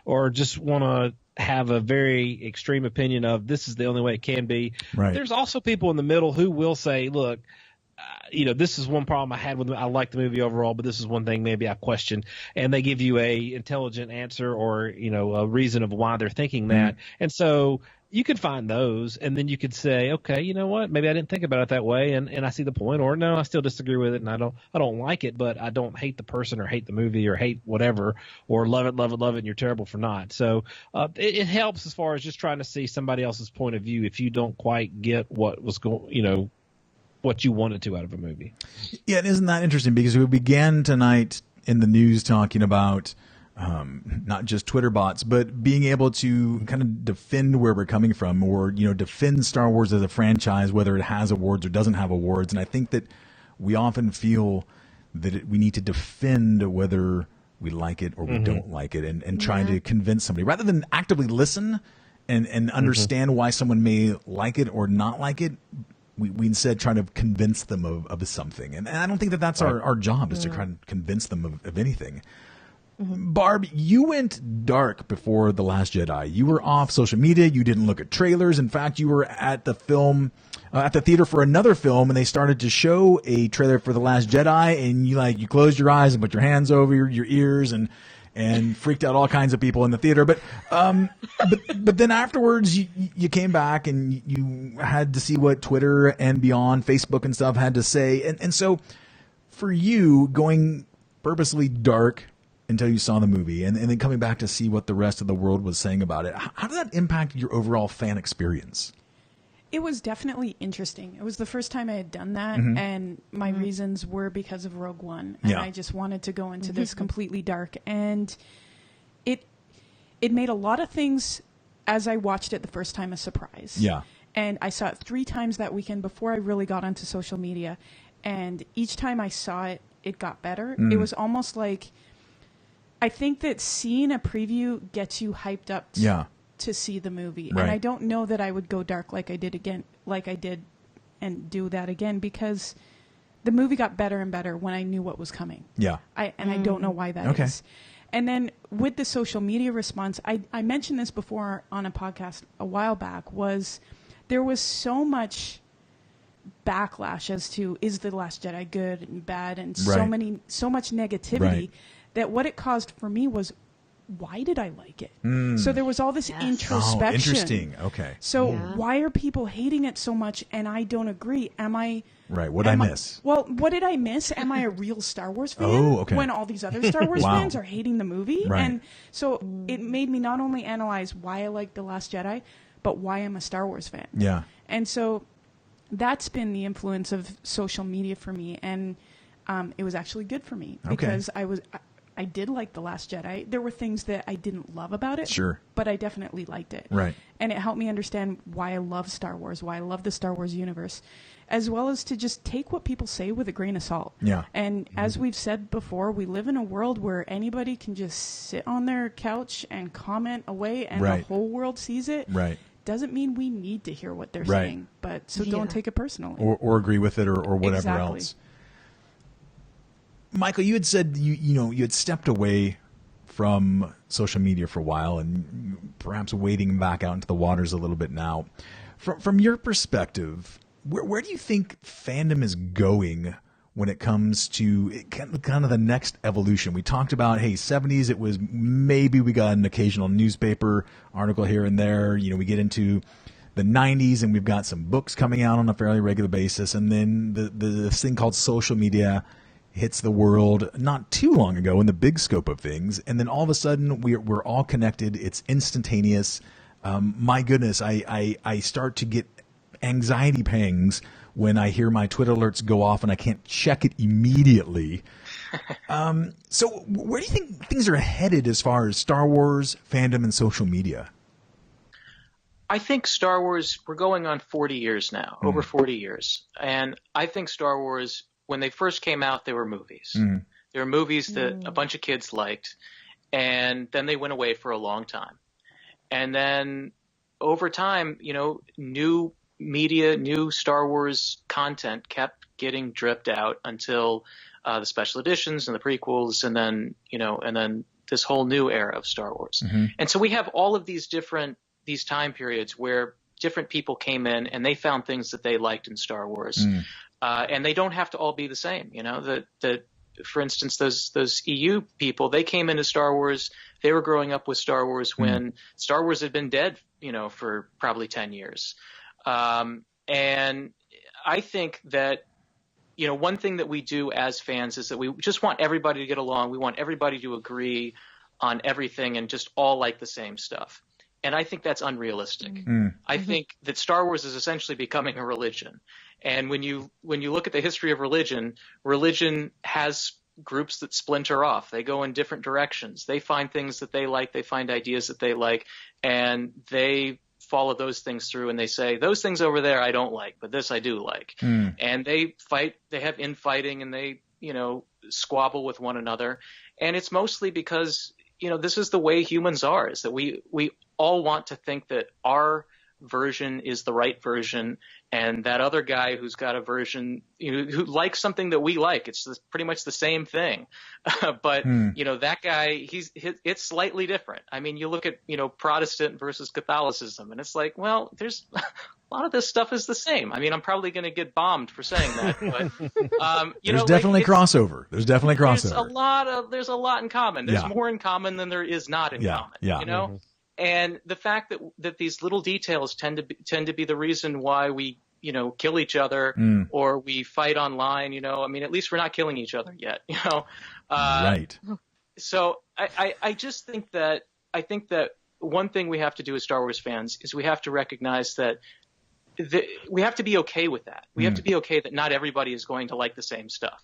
or just want to have a very extreme opinion of this is the only way it can be. Right. There's also people in the middle who will say, look, this is one problem I had with it. I like the movie overall, but this is one thing maybe I question. And they give you a intelligent answer, or, a reason of why they're thinking that. And so you could find those, and then you could say, okay, you know what? Maybe I didn't think about it that way, and I see the point. Or no, I still disagree with it, and I don't like it, but I don't hate the person or hate the movie or hate whatever, or love it, and you're terrible for not. So it helps as far as just trying to see somebody else's point of view if you don't quite get what was going, what you wanted to out of a movie. Yeah, and isn't that interesting? Because we began tonight in the news talking about not just Twitter bots, but being able to kind of defend where we're coming from, or, defend Star Wars as a franchise, whether it has awards or doesn't have awards. And I think that we often feel that we need to defend whether we like it or we don't like it, and trying to convince somebody rather than actively listen and understand why someone may like it or not like it. We instead try to convince them of something. And I don't think that that's our job, is to try to convince them of anything. Barb, you went dark before The Last Jedi. You were off social media. You didn't look at trailers. In fact, you were at the theater for another film, and they started to show a trailer for The Last Jedi, and you closed your eyes and put your hands over your ears and freaked out all kinds of people in the theater. But then afterwards, you came back and you had to see what Twitter and beyond, Facebook and stuff, had to say. And so for you, going purposely dark until you saw the movie, and then coming back to see what the rest of the world was saying about it, how did that impact your overall fan experience? It was definitely interesting. It was the first time I had done that, and my reasons were because of Rogue One, and I just wanted to go into this completely dark. And it made a lot of things, as I watched it the first time, a surprise. Yeah. And I saw it 3 times that weekend before I really got onto social media, and each time I saw it, it got better. It was almost like, I think that seeing a preview gets you hyped up to see the movie. Right. And I don't know that I would go dark like I did and do that again, because the movie got better and better when I knew what was coming. Yeah. I don't know why that is. And then with the social media response, I mentioned this before on a podcast a while back, was there was so much backlash as to, is The Last Jedi good and bad, and so much negativity, that what it caused for me was, why did I like it? So there was all this introspection. Oh, interesting. Okay. So why are people hating it so much, and I don't agree? Am I... Right. What did I miss? Well, what did I miss? Am I a real Star Wars fan when all these other Star Wars fans are hating the movie? Right. And so it made me not only analyze why I like The Last Jedi, but why I'm a Star Wars fan. Yeah. And so that's been the influence of social media for me, and it was actually good for me, because I did like The Last Jedi. There were things that I didn't love about it, but I definitely liked it. Right. And it helped me understand why I love Star Wars, why I love the Star Wars universe, as well as to just take what people say with a grain of salt. Yeah. And as we've said before, we live in a world where anybody can just sit on their couch and comment away, and the whole world sees it. Right. Doesn't mean we need to hear what they're saying, but don't take it personally. Or agree with it, or whatever else. Michael, you had said you had stepped away from social media for a while, and perhaps wading back out into the waters a little bit now. From your perspective, where do you think fandom is going when it comes to kind of the next evolution? We talked about, 70s, it was maybe we got an occasional newspaper article here and there. We get into the 90s, and we've got some books coming out on a fairly regular basis. And then this thing called social media hits the world not too long ago in the big scope of things. And then all of a sudden we're all connected. It's instantaneous. My goodness, I start to get anxiety pangs when I hear my Twitter alerts go off and I can't check it immediately. So where do you think things are headed as far as Star Wars, fandom, and social media? I think Star Wars, we're going on 40 years now, over 40 years. And I think Star Wars, when they first came out, they were movies. They were movies that a bunch of kids liked, and then they went away for a long time. And then over time, new media, new Star Wars content kept getting dripped out until the special editions and the prequels, and then this whole new era of Star Wars. And so we have all of these time periods where different people came in and they found things that they liked in Star Wars. And they don't have to all be the same. For instance, those EU people, they came into Star Wars. They were growing up with Star Wars when Star Wars had been dead, for probably 10 years. And I think that, one thing that we do as fans is that we just want everybody to get along. We want everybody to agree on everything and just all like the same stuff. And I think that's unrealistic. I think that Star Wars is essentially becoming a religion. And when you look at the history of religion has groups that splinter off. They go in different directions. They find things that they like. They find ideas that they like, and they follow those things through. And they say, those things over there I don't like, but this I do like. And they fight. They have infighting, and they squabble with one another. And it's mostly because this is the way humans are. Is that we all want to think that our version is the right version, and that other guy who's got a version who likes something that we like, it's pretty much the same thing. But that guy, it's slightly different. I mean, you look at Protestant versus Catholicism, and it's like, well, there's a lot of this stuff is the same. I mean, I'm probably going to get bombed for saying that, but there's definitely crossover. There's definitely crossover. There's a lot in common. There's more in common than there is not in common. And the fact that these little details tend to be the reason why we kill each other or we fight online. I mean, at least we're not killing each other yet. Right. So I just think that one thing we have to do as Star Wars fans is we have to recognize that we have to be okay with that. We have to be okay that not everybody is going to like the same stuff,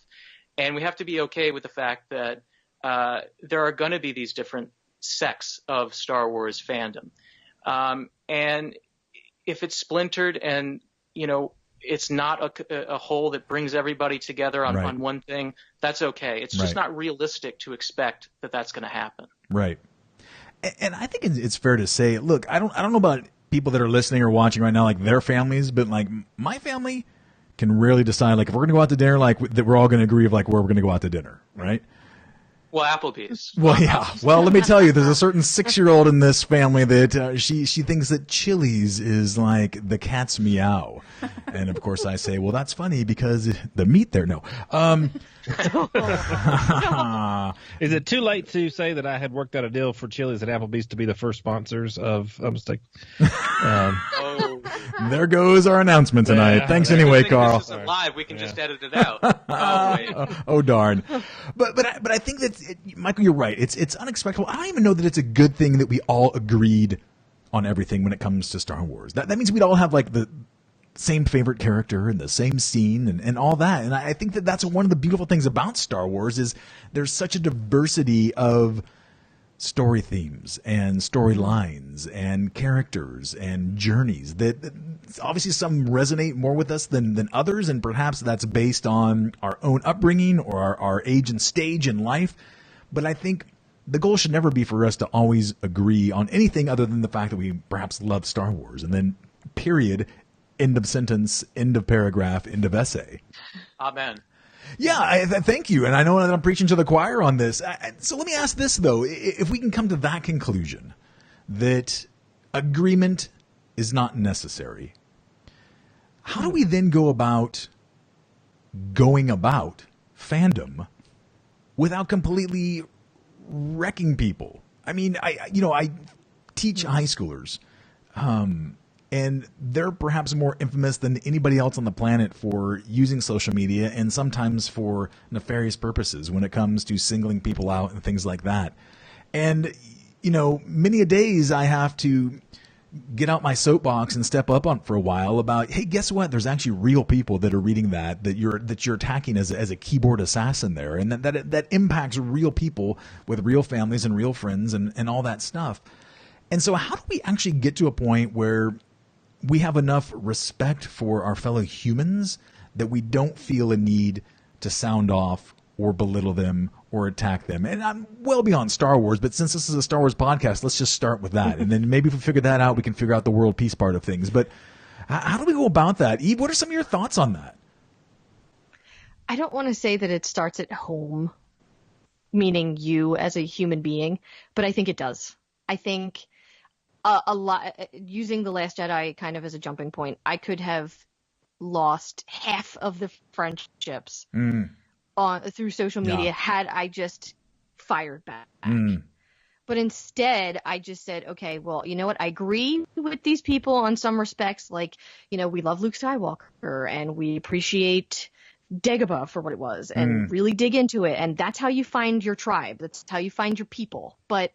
and we have to be okay with the fact that there are going to be these different sects of Star Wars fandom. And if it's splintered and, it's not a whole that brings everybody together on one thing, that's okay. It's just not realistic to expect that that's going to happen. Right. And I think it's fair to say, look, I don't know about people that are listening or watching right now, like their families, but like my family can really decide, like, if we're going to go out to dinner, like that we're all going to agree of like where we're going to go out to dinner. Right. Well, Applebee's. Well, yeah. Well, let me tell you, there's a certain 6-year-old in this family that she thinks that Chili's is like the cat's meow. And of course I say, well, that's funny because the meat there. No. Is it too late to say that I had worked out a deal for Chili's and Applebee's to be the first sponsors of Unmistakably? There goes our announcement tonight. Yeah. Thanks anyway, Carl. This isn't live. We can just edit it out. Oh darn! But I think that Michael, you're right. It's unexpected. I don't even know that it's a good thing that we all agreed on everything when it comes to Star Wars. That means we'd all have like the same favorite character and the same scene and all that. And I think that that's one of the beautiful things about Star Wars is there's such a diversity of story themes and storylines and characters and journeys that obviously some resonate more with us than others, and perhaps that's based on our own upbringing or our age and stage in life. But I think the goal should never be for us to always agree on anything other than the fact that we perhaps love Star Wars, and then period, end of sentence, end of paragraph, end of essay. Amen. Yeah, thank you. And I know that I'm preaching to the choir on this. So let me ask this, though. If we can come to that conclusion, that agreement is not necessary, how do we then go about fandom without completely wrecking people? I mean, I teach high schoolers, and they're perhaps more infamous than anybody else on the planet for using social media and sometimes for nefarious purposes when it comes to singling people out and things like that. And, many a days I have to get out my soapbox and step up on for a while about, hey, guess what? There's actually real people that are reading that you're attacking as a keyboard assassin there. And that impacts real people with real families and real friends and all that stuff. And so how do we actually get to a point where we have enough respect for our fellow humans that we don't feel a need to sound off or belittle them or attack them? And I'm well beyond Star Wars, but since this is a Star Wars podcast, let's just start with that. And then maybe if we figure that out, we can figure out the world peace part of things. But How do we go about that? Eve, what are some of your thoughts on that? I don't want to say that it starts at home, meaning you as a human being, but I think it does. I think a lot, using The Last Jedi kind of as a jumping point, I could have lost half of the friendships through social media had I just fired back. But instead, I just said, okay, well, you know what? I agree with these people on some respects. Like, you know, we love Luke Skywalker and we appreciate Dagobah for what it was and really dig into it. And that's how you find your tribe. That's how you find your people. But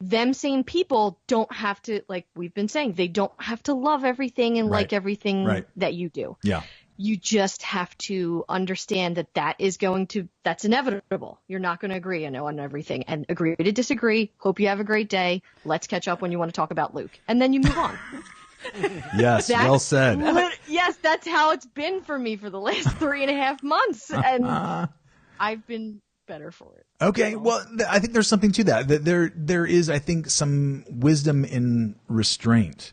them same people don't have to, like we've been saying, they don't have to love everything and like everything that you do. Yeah. You just have to understand that that's inevitable. You're not going to agree on everything, and agree to disagree. Hope you have a great day. Let's catch up when you want to talk about Luke. And then you move on. Yes, well said. Yes, that's how it's been for me for the last 3.5 months. And I've been better for it. Okay, well, I think there's something to that. There is, I think, some wisdom in restraint.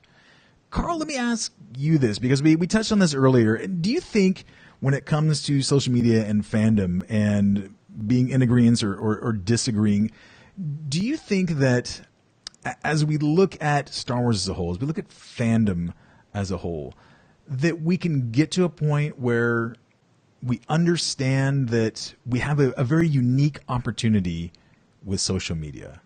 Carl, let me ask you this, because we touched on this earlier. Do you think when it comes to social media and fandom and being in agreement or disagreeing, do you think that as we look at Star Wars as a whole, as we look at fandom as a whole, that we can get to a point where we understand that we have a very unique opportunity with social media?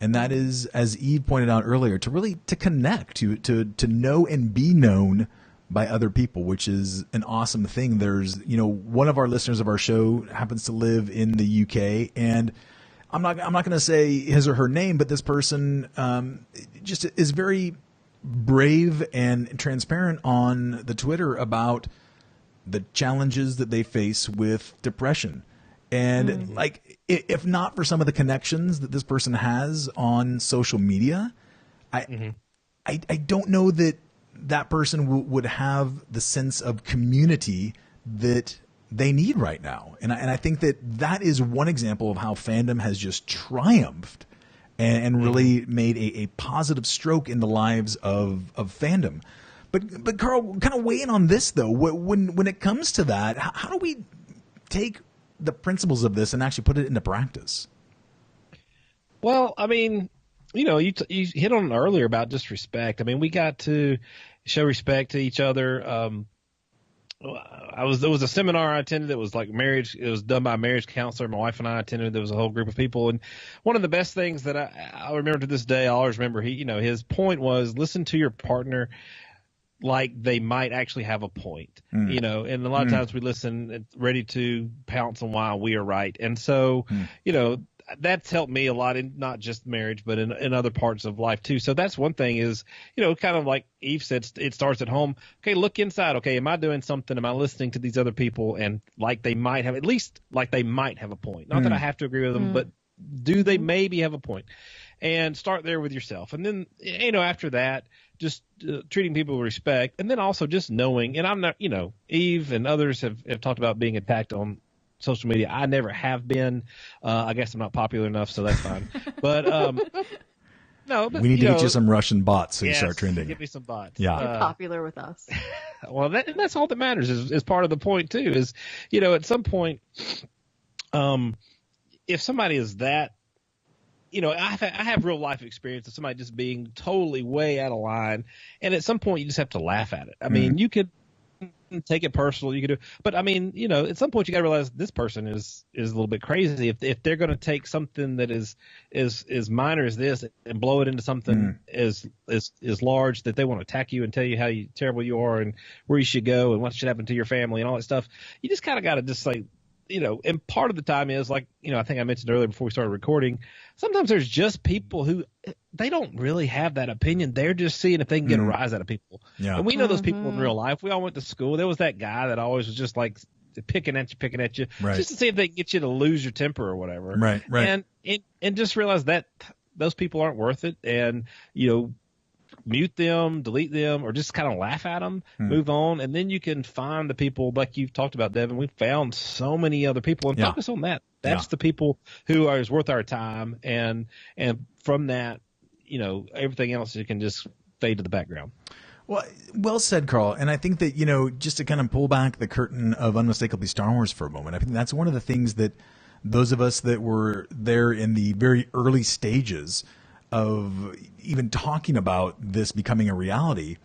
And that is, as Eve pointed out earlier, to connect, to know and be known by other people, which is an awesome thing. There's, one of our listeners of our show happens to live in the UK, and I'm not going to say his or her name, but this person just is very brave and transparent on the Twitter about the challenges that they face with depression. And if not for some of the connections that this person has on social media, I don't know that person would have the sense of community that they need right now. And I think that is one example of how fandom has just triumphed and really made a positive stroke in the lives of fandom. But Carl, kind of weigh in on this though. When it comes to that, how do we take the principles of this and actually put it into practice? Well, I mean, you hit on it earlier about just respect. I mean, we got to show respect to each other. There was a seminar I attended that was like marriage. It was done by a marriage counselor. My wife and I attended. There was a whole group of people, and one of the best things that I remember to this day, I always remember his point was listen to your partner like they might actually have a point, and a lot of times we listen ready to pounce on why we are right. And so, that's helped me a lot in not just marriage, but in other parts of life too. So that's one thing is, kind of like Eve said, it starts at home. Okay, look inside. Okay, am I doing something? Am I listening to these other people? And they might have a point. Not that I have to agree with them, but do they maybe have a point? And start there with yourself. And then, after that, just treating people with respect. And then also just knowing, and I'm not, Eve and others have talked about being attacked on social media. I never have been. I guess I'm not popular enough, so that's fine. But no, but we need to get you some Russian bots so you start trending. Give me some bots. Yeah, you're popular with us. Well, that's all that matters. Is part of the point too. Is at some point, if somebody is that, I have real life experience of somebody just being totally way out of line, and at some point you just have to laugh at it. I mean, you could take it personal, you could do, but I mean, at some point you got to realize this person is a little bit crazy. If they're going to take something that is minor as this and blow it into something as large that they want to attack you and tell you how terrible you are and where you should go and what should happen to your family and all that stuff, you just kind of got to just say. And part of the time is like, I think I mentioned earlier before we started recording, sometimes there's just people who they don't really have that opinion. They're just seeing if they can get a rise out of people. Yeah. And we know those people in real life. We all went to school. There was that guy that always was just like picking at you, right. Just to see if they can get you to lose your temper or whatever. Right. And just realize that those people aren't worth it. And, mute them, delete them, or just kind of laugh at them, move on, and then you can find the people like you've talked about, Devin. We've found so many other people and focus on that. That's the people who are worth our time, and from that, everything else you can just fade to the background. Well said, Carl. And I think that, just to kind of pull back the curtain of Unmistakably Star Wars for a moment, I think that's one of the things that those of us that were there in the very early stages of even talking about this becoming a reality,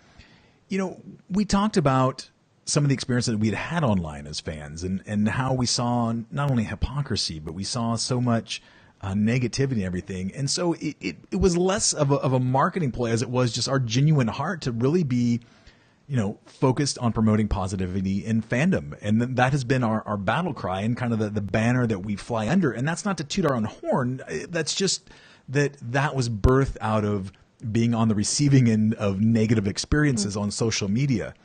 we talked about some of the experience that we had had online as fans and how we saw not only hypocrisy, but we saw so much negativity and everything. And so it was less of a marketing play as it was just our genuine heart to really be, focused on promoting positivity in fandom. And that has been our battle cry and kind of the banner that we fly under. And that's not to toot our own horn. That's just that was birthed out of being on the receiving end of negative experiences on social media.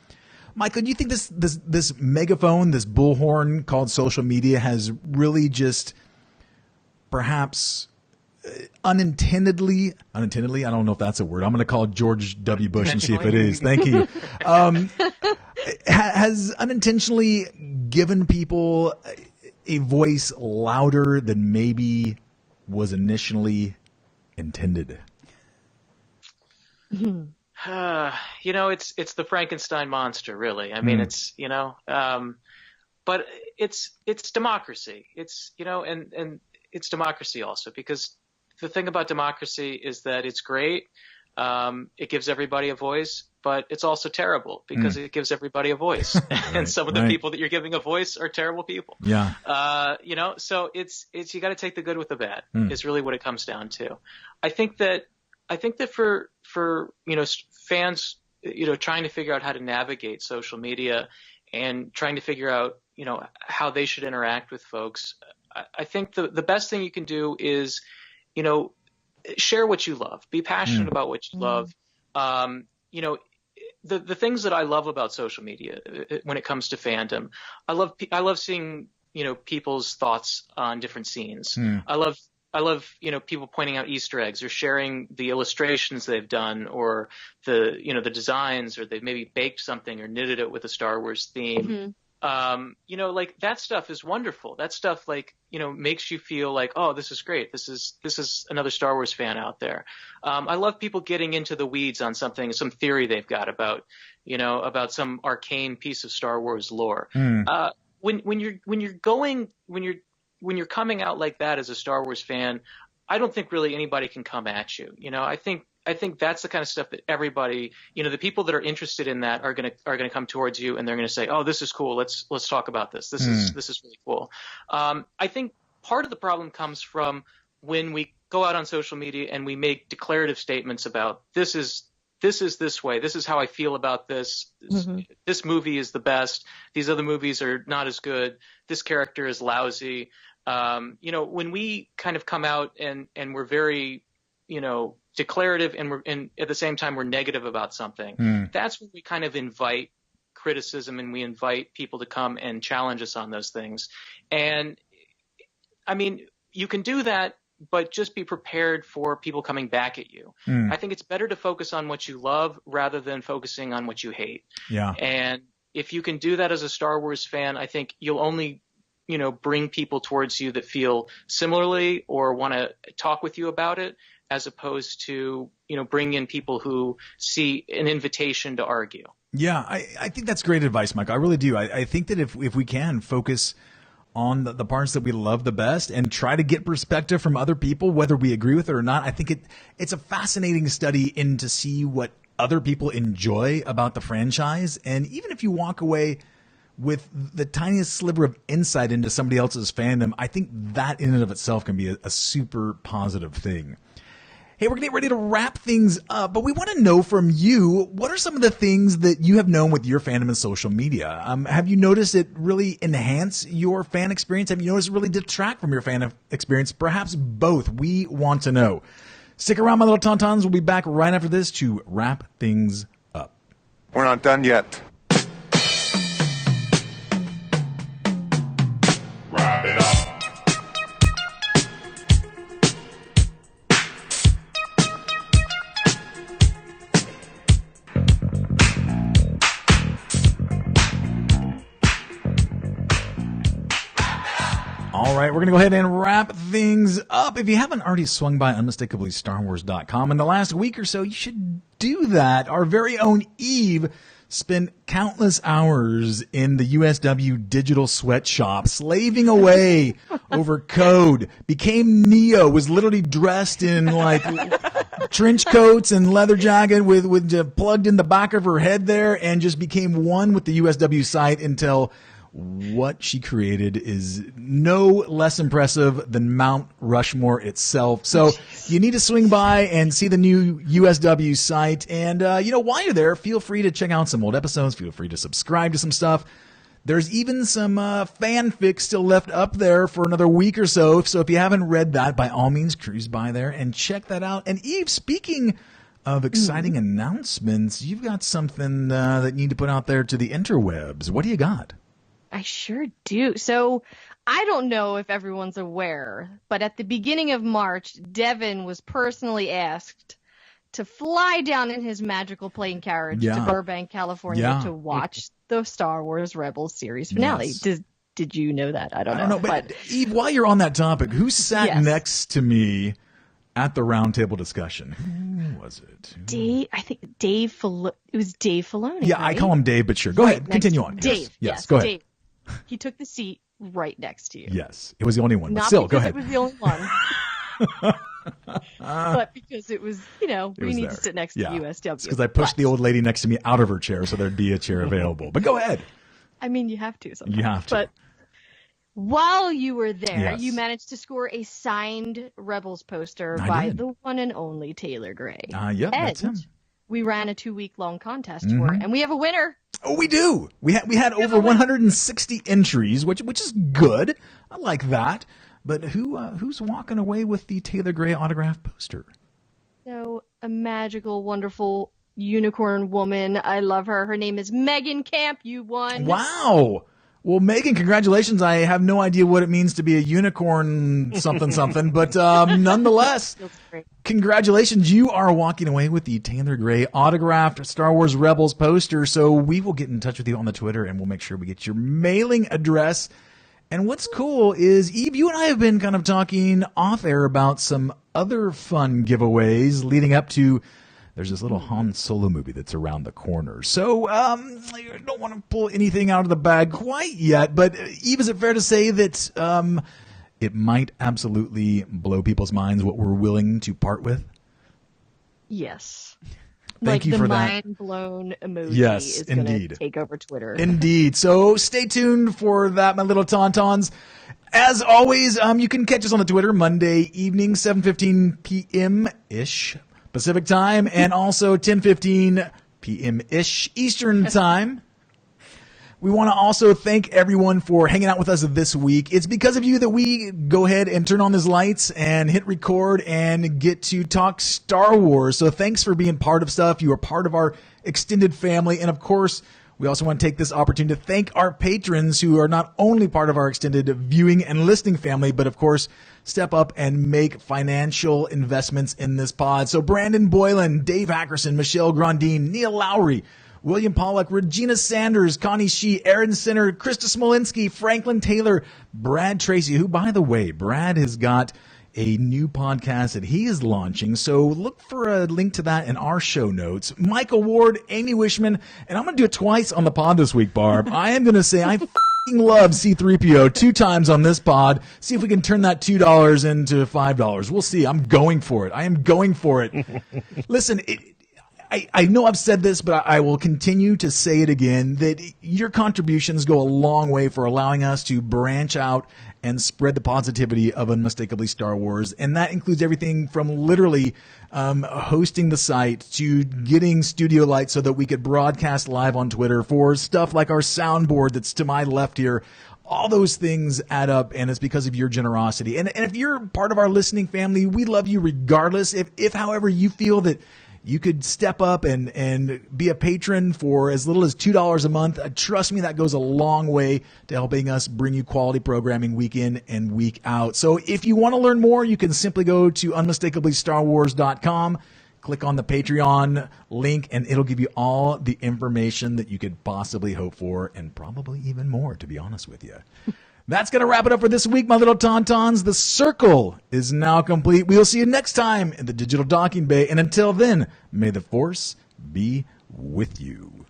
Michael, do you think this megaphone, this bullhorn called social media has really just perhaps unintendedly, I don't know if that's a word. I'm going to call George W. Bush and see if it is. Thank you. Has unintentionally given people a voice louder than maybe was initially intended? It's the Frankenstein monster, really. I mean, it's, but it's democracy. It's, and it's democracy also, because the thing about democracy is that it's great. It gives everybody a voice, but it's also terrible because it gives everybody a voice. And some of the people that you're giving a voice are terrible people. Yeah. So it's you got to take the good with the bad is really what it comes down to. I think that for fans, trying to figure out how to navigate social media and trying to figure out, how they should interact with folks, I think the best thing you can do is, share what you love, be passionate about what you love. The things that I love about social media when it comes to fandom, I love seeing, people's thoughts on different scenes. I love, people pointing out Easter eggs or sharing the illustrations they've done or the designs, or they've maybe baked something or knitted it with a Star Wars theme. Like that stuff is wonderful. That stuff makes you feel like, oh, this is great. This is another Star Wars fan out there. I love people getting into the weeds on some theory they've got about some arcane piece of Star Wars lore. When you're coming out like that as a Star Wars fan, I don't think really anybody can come at you. I think that's the kind of stuff that everybody, the people that are interested in that are gonna come towards you, and they're gonna say, "Oh, this is cool. Let's talk about this. This is really cool." I think part of the problem comes from when we go out on social media and we make declarative statements about this is this way. This is how I feel about this. This movie is the best. These other movies are not as good. This character is lousy. When we kind of come out and we're very, declarative and at the same time we're negative about something, that's when we kind of invite criticism and we invite people to come and challenge us on those things. And I mean, you can do that, but just be prepared for people coming back at you. I think it's better to focus on what you love rather than focusing on what you hate. Yeah. And if you can do that as a Star Wars fan, I think you'll only bring people towards you that feel similarly or want to talk with you about it, as opposed to, bring in people who see an invitation to argue. Yeah, I think that's great advice, Mike. I really do. I think that if we can focus on the parts that we love the best and try to get perspective from other people, whether we agree with it or not, I think it's a fascinating study in to see what other people enjoy about the franchise. And even if you walk away with the tiniest sliver of insight into somebody else's fandom, I think that in and of itself can be a super positive thing. Hey, we're getting ready to wrap things up, but we want to know from you, what are some of the things that you have known with your fandom and social media? Have you noticed it really enhance your fan experience? Have you noticed it really detract from your fan experience? Perhaps both. We want to know. Stick around, my little tauntauns. We'll be back right after this to wrap things up. We're not done yet. Wrap it up. All right, we're going to go ahead and wrap things up. If you haven't already swung by unmistakably starwars.com in the last week or so, you should do that, our very own Eve spent countless hours in the USW digital sweatshop, slaving away over code, became Neo, was literally dressed in like trench coats and leather jacket with plugged in the back of her head there, and just became one with the USW site until what she created is no less impressive than Mount Rushmore itself. So you need to swing by and see the new USW site. And, while you're there, feel free to check out some old episodes. Feel free to subscribe to some stuff. There's even some fanfic still left up there for another week or so. So if you haven't read that, by all means, cruise by there and check that out. And Eve, speaking of exciting announcements, you've got something that you need to put out there to the interwebs. What do you got? I sure do. So I don't know if everyone's aware, but at the beginning of March, Devin was personally asked to fly down in his magical plane carriage to Burbank, California to watch the Star Wars Rebels series finale. Yes. Did you know that? I don't know. But Eve, while you're on that topic, who sat next to me at the roundtable discussion? Who was it? Dave. I think Dave. It was Dave Filoni. Yeah, right? I call him Dave, but sure. Go ahead. Continue on. Dave. Yes. Go ahead. Dave. He took the seat right next to you. Yes, it was the only one. But Not still, because go ahead. it was the only one. But because it was, we need to sit next to USW. Because I pushed the old lady next to me out of her chair so there'd be a chair available. But go ahead. I mean, you have to sometimes. You have to. But while you were there, you managed to score a signed Rebels poster by the one and only Taylor Gray. That's him. We ran a 2-week-long contest for it, and we have a winner. Oh, we do. We had over 160 entries, which is good. I like that. But who's walking away with the Taylor Gray autograph poster? So, a magical, wonderful unicorn woman. I love her. Her name is Megan Camp. You won. Wow. Well, Megan, congratulations. I have no idea what it means to be a unicorn something, but nonetheless, congratulations. You are walking away with the Taylor Gray autographed Star Wars Rebels poster. So we will get in touch with you on the Twitter, and we'll make sure we get your mailing address. And what's cool is, Eve, you and I have been kind of talking off air about some other fun giveaways leading up to, there's this little Han Solo movie that's around the corner. So I don't want to pull anything out of the bag quite yet, but Eve, is it fair to say that it might absolutely blow people's minds what we're willing to part with? Yes. Thank you for that. The mind-blown emoji is going to take over Twitter. Indeed. So stay tuned for that, my little tauntauns. As always, you can catch us on the Twitter Monday evening, 7:15 p.m.-ish Pacific time, and also 10:15 p.m.-ish Eastern time. We want to also thank everyone for hanging out with us this week. It's because of you that we go ahead and turn on these lights and hit record and get to talk Star Wars. So thanks for being part of stuff. You are part of our extended family. And of course, we also want to take this opportunity to thank our patrons who are not only part of our extended viewing and listening family, but of course, step up and make financial investments in this pod. So Brandon Boylan, Dave Hackerson, Michelle Grondine, Neil Lowery, William Pollock, Regina Sanders, Connie Shih, Aaron Sinner, Christa Smolenski, Franklin Taylor, Brad Tracy, who, by the way, Brad has got a new podcast that he is launching. So look for a link to that in our show notes. Michael Ward, Amy Wishman, and I'm going to do it twice on the pod this week, Barb. I am going to say I love C-3PO 2 times on this pod. See if we can turn that $2 into $5. We'll see. I'm going for it. I am going for it. Listen, I know I've said this, but I will continue to say it again, that your contributions go a long way for allowing us to branch out and spread the positivity of Unmistakably Star Wars. And that includes everything from literally hosting the site to getting studio lights so that we could broadcast live on Twitter, for stuff like our soundboard that's to my left here. All those things add up, and it's because of your generosity. And if you're part of our listening family, we love you regardless. If however, you feel that you could step up and be a patron for as little as $2 a month. Trust me, that goes a long way to helping us bring you quality programming week in and week out. So if you want to learn more, you can simply go to unmistakably.starwars.com, click on the Patreon link, and it'll give you all the information that you could possibly hope for, and probably even more, to be honest with you. That's going to wrap it up for this week, my little tauntauns. The circle is now complete. We'll see you next time in the digital docking bay. And until then, may the Force be with you.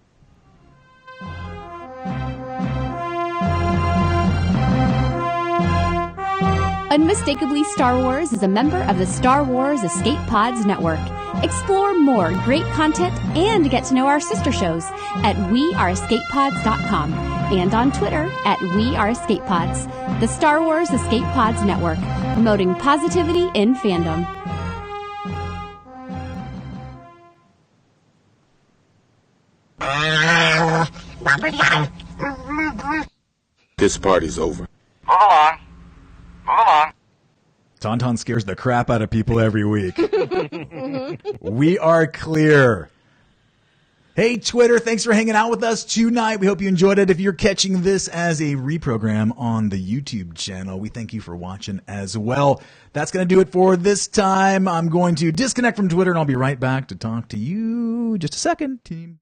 Unmistakably Star Wars is a member of the Star Wars Escape Pods Network. Explore more great content and get to know our sister shows at weareescapepods.com and on Twitter at weareescapepods. The Star Wars Escape Pods Network, promoting positivity in fandom. This party's over. Move along. Move along. Tauntaun scares the crap out of people every week. We are clear. Hey, Twitter, thanks for hanging out with us tonight. We hope you enjoyed it. If you're catching this as a reprogram on the YouTube channel, we thank you for watching as well. That's going to do it for this time. I'm going to disconnect from Twitter, and I'll be right back to talk to you. Just a second, team.